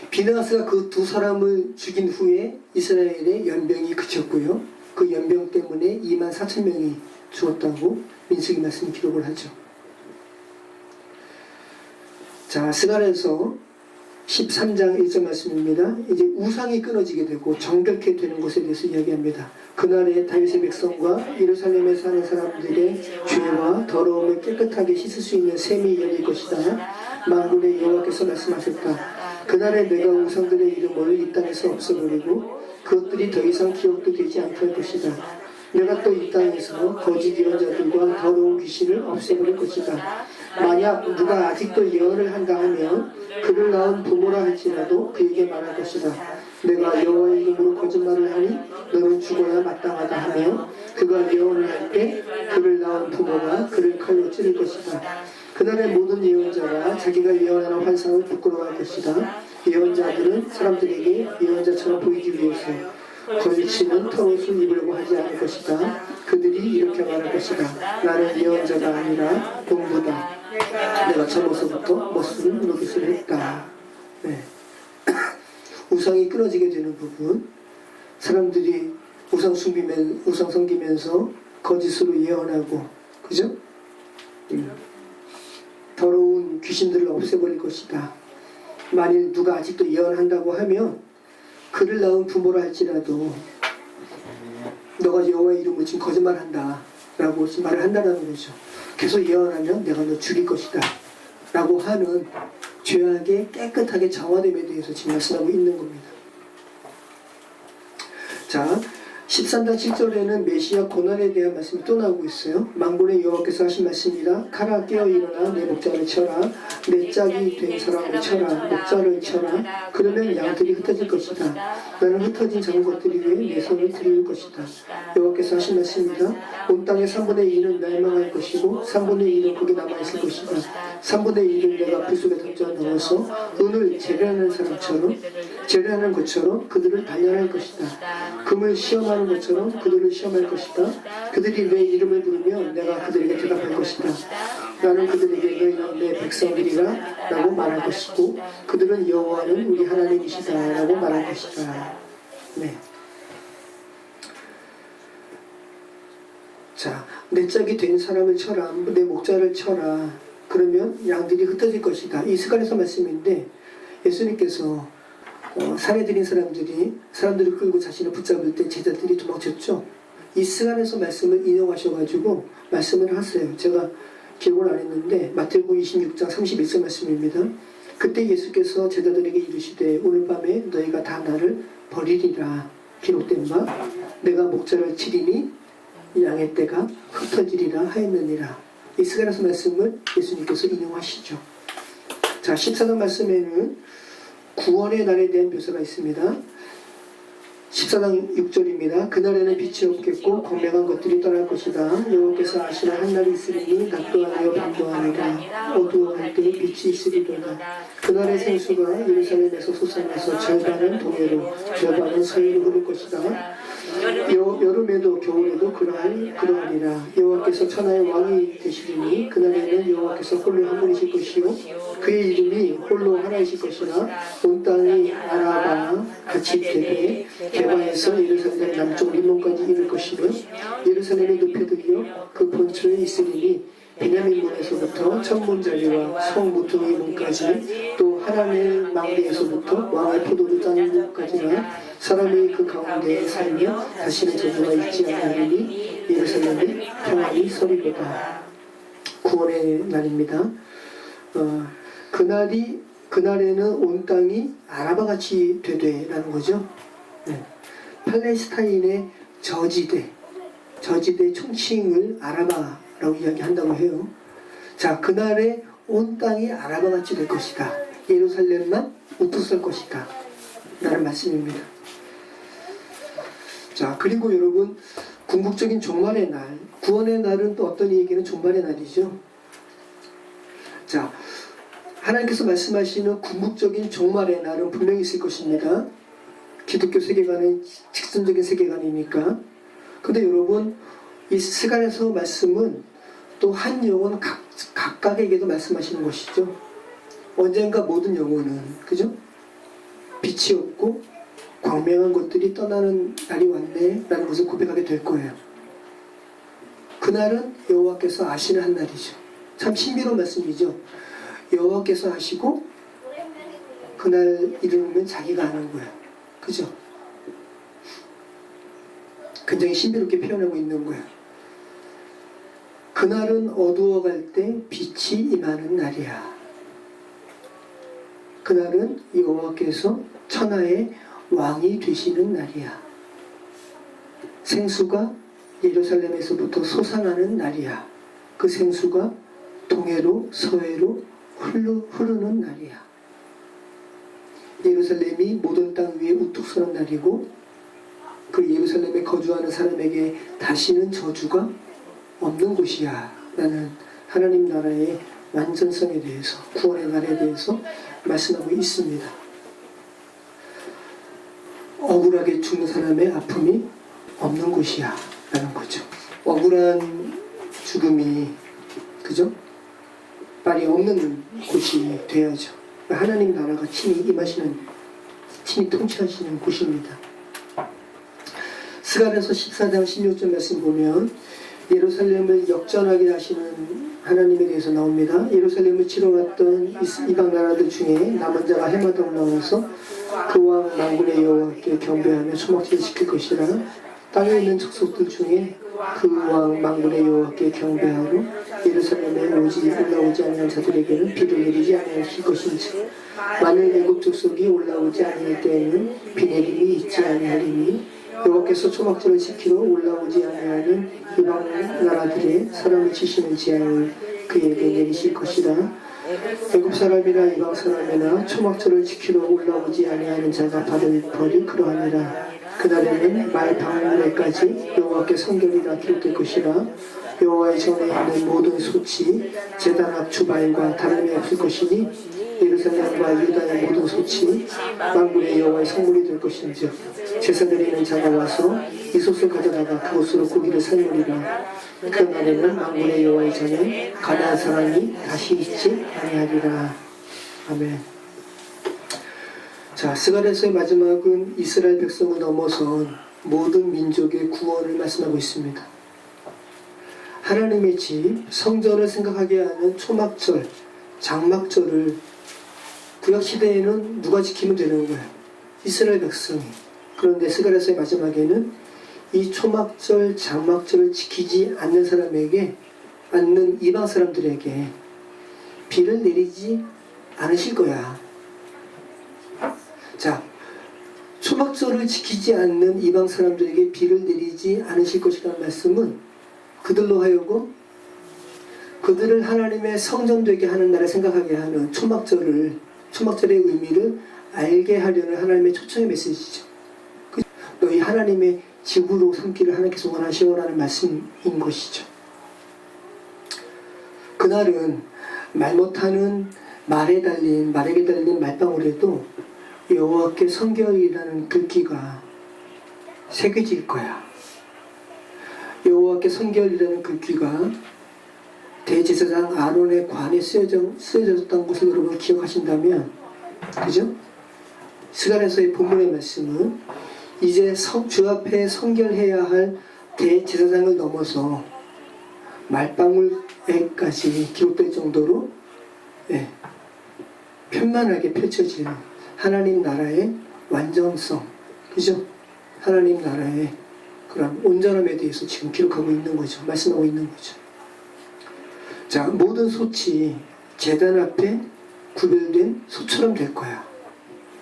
비느하스가 그 두 사람을 죽인 후에 이스라엘의 연병이 그쳤고요. 그 연병 때문에 24,000명이 죽었다고 민수기 말씀이 기록을 하죠. 자, 스가랴서 13장 1절 말씀입니다. 이제 우상이 끊어지게 되고 정결케 되는 것에 대해서 이야기합니다. 그날에 다윗의 백성과 예루살렘에 사는 사람들의 죄와 더러움을 깨끗하게 씻을 수 있는 셈이 열릴 것이다. 만군의 여호와께서 말씀하셨다. 그날에 내가 우상들의 이름을 이 땅에서 없애버리고 그것들이 더 이상 기억도 되지 않게 할 것이다. 내가 또 이 땅에서 거짓 예언자들과 더러운 귀신을 없애버릴 것이다. 만약 누가 아직도 예언을 한다 하면 그를 낳은 부모라 할지라도 그에게 말할 것이다. 내가 여호와의 이름으로 거짓말을 하니 너는 죽어야 마땅하다 하며 그가 예언을 할 때 그를 낳은 부모가 그를 칼로 찌를 것이다. 그날의 모든 예언자가 자기가 예언하는 환상을 부끄러워할 것이다. 예언자들은 사람들에게 예언자처럼 보이기 위해서 걸치는 털옷을 입으려고 하지 않을 것이다. 그들이 이렇게 말할 것이다. 나는 예언자가 아니라 농부다. 내가 젊어서부터 멋스런 노릇을 했다. 네. 우상이 끊어지게 되는 부분, 사람들이 우상 섬기면서 거짓으로 예언하고, 그죠? 더러운 귀신들을 없애버릴 것이다. 만일 누가 아직도 예언한다고 하면 그를 낳은 부모라 할지라도 너가 여호와의 이름으로 지금 거짓말한다 라고 말을 한다는 거죠. 계속 예언하면 내가 너 죽일 것이다 라고 하는 죄악의 깨끗하게 정화됨에 대해서 지금 말씀하고 있는 겁니다. 자, 13장 7절에는 메시아 고난에 대한 말씀이 또 나오고 있어요. 만군의 여호와께서 하신 말씀이라. 가라, 깨어 일어나 내 목자를 쳐라. 내 짝이 된 사람을 쳐라. 목자를 쳐라. 그러면 양들이 흩어질 것이다. 나는 흩어진 작은 것들이 위해 내 손을 들일 것이다. 여호와께서 하신 말씀이라. 온 땅의 3분의 2는 멸망할 것이고 3분의 2는 거기 남아있을 것이다. 3분의 2를 내가 불 속에 던져 넣어서 은을 재련하는 사람처럼 재련하는 것처럼 그들을 단련할 것이다. 금을 시험하는 것처럼 그들을 시험할 것이다. 그들이 내 이름을 부르면 내가 그들에게 대답할 것이다. 나는 그들에게 너희는 내 백성들이라 라고 말할 것이고 그들은 여호와는 우리 하나님이시다 라고 말할 것이다. 네. 자, 내 짝이 된 사람을 쳐라. 내 목자를 쳐라. 그러면 양들이 흩어질 것이다. 이 스가랴서 말씀인데 예수님께서 살해드린 사람들을 끌고 자신을 붙잡을 때 제자들이 도망쳤죠. 이 스가랴서 말씀을 인용하셔가지고 말씀을 하세요. 제가 기록을 안 했는데 마태복음 26장 31절 말씀입니다. 그때 예수께서 제자들에게 이르시되 오늘 밤에 너희가 다 나를 버리리라. 기록된 바 내가 목자를 치리니 양의 떼가 흩어지리라 하였느니라. 이 스가랴서 말씀을 예수님께서 인용하시죠. 자, 14장 말씀에는 구원의 날에 대한 묘사가 있습니다. 14장 6절입니다. 그날에는 빛이 없겠고 광명한 것들이 떠날 것이다. 여호와께서 아시나 한 날이 있으리니 낮도 아니요 밤도 아니라 어두워할 때 빛이 있으리로다. 그날의 생수가 예루살렘에서 솟아나서 절반은 동해로 절반은 서해로 흐를 것이다. 여름에도 겨울에도 그러하리라. 여호와께서 천하의 왕이 되시리니 그날에는 여호와께서 홀로 한 분이실 것이요 그의 이름이 홀로 하나이실 것이라. 온 땅이 아라바 같이 되되 개바에서 예루살렘 남쪽 리몬까지 이를 것이며 예루살렘의 눕혀들이여 그 본처에 있으리니 베냐민 문에서부터 천문자리와 성 무퉁이 문까지 또 하나님의 망대에서부터 왕의 포도주 땅까지나 사람이 그 가운데에 살며 다시는 저주가 있지 아니하리니 예루살렘에 평안이 서리로다. 구원의 날입니다. 그날에는 온 땅이 아라바같이 되되라는 거죠. 네. 팔레스타인의 저지대 총칭을 아라바라고 이야기한다고 해요. 자, 그날에 온 땅이 아라바같이 될 것이다. 예루살렘만 우뚝 설 것이다 라는 말씀입니다. 자, 그리고 여러분, 궁극적인 종말의 날, 구원의 날은 또 어떤 얘기는 종말의 날이죠. 자, 하나님께서 말씀하시는 궁극적인 종말의 날은 분명히 있을 것입니다. 기독교 세계관은 직선적인 세계관이니까. 근데 여러분, 이 스가랴서 말씀은 또 한 영혼 각각에게도 말씀하시는 것이죠. 언젠가 모든 영혼은, 그죠? 빛이 없고 광명한 것들이 떠나는 날이 왔네 라는 것을 고백하게 될 거예요. 그날은 여호와께서 아시는 한 날이죠. 참 신비로운 말씀이죠. 여호와께서 아시고 그날 이르면 자기가 아는 거예요. 그죠? 굉장히 신비롭게 표현하고 있는 거예요. 그날은 어두워갈 때 빛이 임하는 날이야. 그날은 여호와께서 천하의 왕이 되시는 날이야. 생수가 예루살렘에서부터 솟아나는 날이야. 그 생수가 동해로 서해로 흐르는 날이야. 예루살렘이 모든 땅 위에 우뚝 서는 날이고, 그 예루살렘에 거주하는 사람에게 다시는 저주가 없는 곳이야 라는 하나님 나라의 완전성에 대해서, 구원의 날에 대해서 말씀하고 있습니다. 억울하게 죽는 사람의 아픔이 없는 곳이야 라는 거죠. 억울한 죽음이, 그죠? 말이 없는 곳이 돼야죠. 하나님 나라가 친히 임하시는, 친히 통치하시는 곳입니다. 스가랴서 14장 16절 말씀 보면 예루살렘을 역전하게 하시는 하나님에 대해서 나옵니다. 예루살렘을 치러 왔던 이방 나라들 중에 남은 자가 해마다 올라와서 그 왕 만군의 여호와께 경배하며 초막지를 지킬 것이라. 땅에 있는 족속들 중에 그 왕 만군의 여호와께 경배하러 예루살렘에 올라오지 아니한 자들에게는 비를 내리지 아니하실 것인지, 만일 애굽 족속이 올라오지 아니할 때에는 비 내림이 있지 아니하리니 여호와께서 초막지를 지키러 올라오지 아니하는 이방 나라들의 사람을 치시는 재앙을 그에게 내리실 것이라. 애굽 사람이나 이방 사람이나 초막절을 지키러 올라오지 아니하는 자가 받을 벌이 그러하니라. 그날에는 말 방울에까지 여호와께 성결이라 기록될 것이라. 여호와의 전에 있는 모든 소치 제단 앞 주발과 다름이 없을 것이니 예루살렘과 유다의 모든 소치 만군의 여호와의 성물이 될 것인즉 제사드리는 자가 와서 이솥을 가져다가 그곳으로 고기를 삶으리라. 그날에는 만군의 여호와의 전에 가나안 사람이 다시 있지 아니하리라. 아멘. 자, 스가랴서의 마지막은 이스라엘 백성을 넘어선 모든 민족의 구원을 말씀하고 있습니다. 하나님의 집, 성전을 생각하게 하는 초막절, 장막절을 구약시대에는 누가 지키면 되는 거예요? 이스라엘 백성이. 그런데 스가랴서의 마지막에는 이 초막절, 장막절을 지키지 않는 사람에게, 않는 이방 사람들에게 비를 내리지 않으실 거야. 자, 초막절을 지키지 않는 이방 사람들에게 비를 내리지 않으실 것이라는 말씀은 그들로 하여금 그들을 하나님의 성전 되게 하는 날을 생각하게 하는 초막절의 의미를 알게 하려는 하나님의 초청의 메시지죠. 너희 하나님의 집으로 삼기를 하나님께서 원하시오라는 말씀인 것이죠. 그날은 말 못하는 말에게 달린 말방울에도 여호와께 성결이라는 글귀가 새겨질 거야. 여호와께 성결이라는 글귀가 대제사장 아론의 관에 쓰여졌던 것을 여러분 기억하신다면, 그죠? 스가랴서의 본문의 말씀은 이제 주 앞에 성결해야 할 대제사장을 넘어서 말방울에까지 기록될 정도로 편만하게 펼쳐지는 하나님 나라의 완전성, 그죠? 하나님 나라의 그런 온전함에 대해서 지금 기록하고 있는 거죠. 말씀하고 있는 거죠. 자, 모든 솥이 제단 앞에 구별된 솥처럼 될 거야.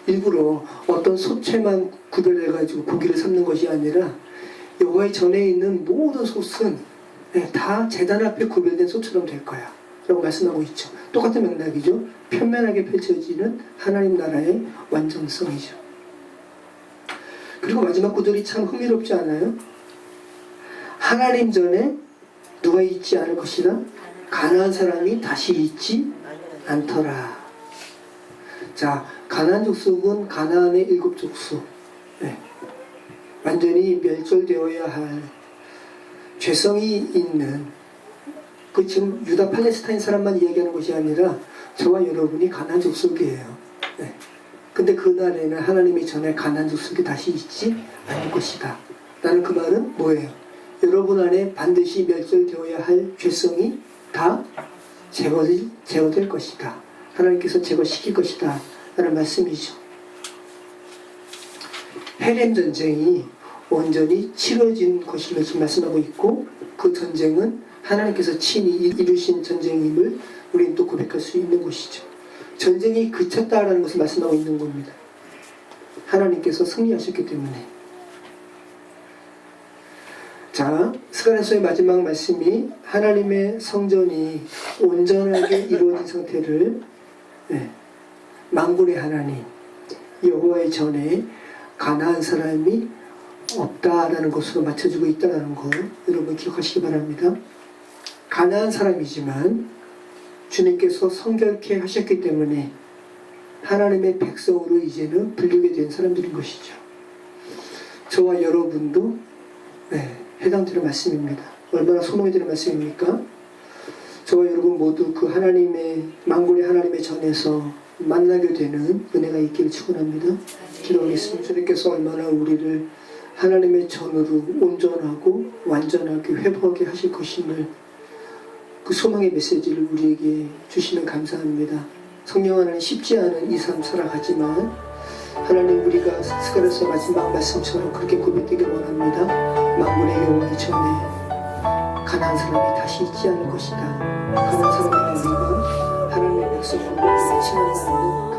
일부러 어떤 솥체만 구별해가지고 고기를 삶는 것이 아니라 여호와의 전에 있는 모든 솥은 다 제단 앞에 구별된 솥처럼 될 거야 라고 말씀하고 있죠. 똑같은 맥락이죠. 편면하게 펼쳐지는 하나님 나라의 완전성이죠. 그리고 마지막 구절이 참 흥미롭지 않아요? 하나님 전에 누가 있지 않을 것이라 가나안 사람이 다시 있지 않더라. 자, 가나안 족속은 가나안의 7 족속, 완전히 멸절되어야 할 죄성이 있는, 그 지금 유다 팔레스타인 사람만 이야기하는 것이 아니라 저와 여러분이 가나안 족속이에요. 네. 근데 그날에는 하나님이 전에 가나안 족속이 다시 있지 않을 것이다. 나는 그 말은 뭐예요? 여러분 안에 반드시 멸절되어야 할 죄성이 다 제거될 것이다. 하나님께서 제거시킬 것이다. 라는 말씀이죠. 헤렘 전쟁이 온전히 치러진 것임을 지금 말씀하고 있고, 그 전쟁은 하나님께서 친히 이루신 전쟁임을 우리는 또 고백할 수 있는 것이죠. 전쟁이 그쳤다라는 것을 말씀하고 있는 겁니다. 하나님께서 승리하셨기 때문에. 자, 스가랴서의 마지막 말씀이 하나님의 성전이 온전하게 이루어진 상태를 만군의 하나님 여호와의 전에 가나안 사람이 없다라는 것으로 맞춰주고 있다는 거 여러분 기억하시기 바랍니다. 가나안 사람이지만 주님께서 성결케 하셨기 때문에 하나님의 백성으로 이제는 불리게 된 사람들인 것이죠. 저와 여러분도 해당되는 말씀입니다. 얼마나 소망이 되는 말씀입니까? 저와 여러분 모두 그 하나님의 만군의 하나님의 전에서 만나게 되는 은혜가 있기를 축원합니다. 기도하겠습니다. 주님께서 얼마나 우리를 하나님의 전으로 온전하고 완전하게 회복하게 하실 것임을, 그 소망의 메시지를 우리에게 주시면 감사합니다. 성령 하나님, 쉽지 않은 이 삶 살아가지만 하나님, 우리가 스가랴서 마지막 말씀처럼 그렇게 고백되길 원합니다. 만군의 여호와의 전에 가나안 사람이 다시 있지 않을 것이다. 가나안 사람이 우리가 하나님의 백성으로 지나가는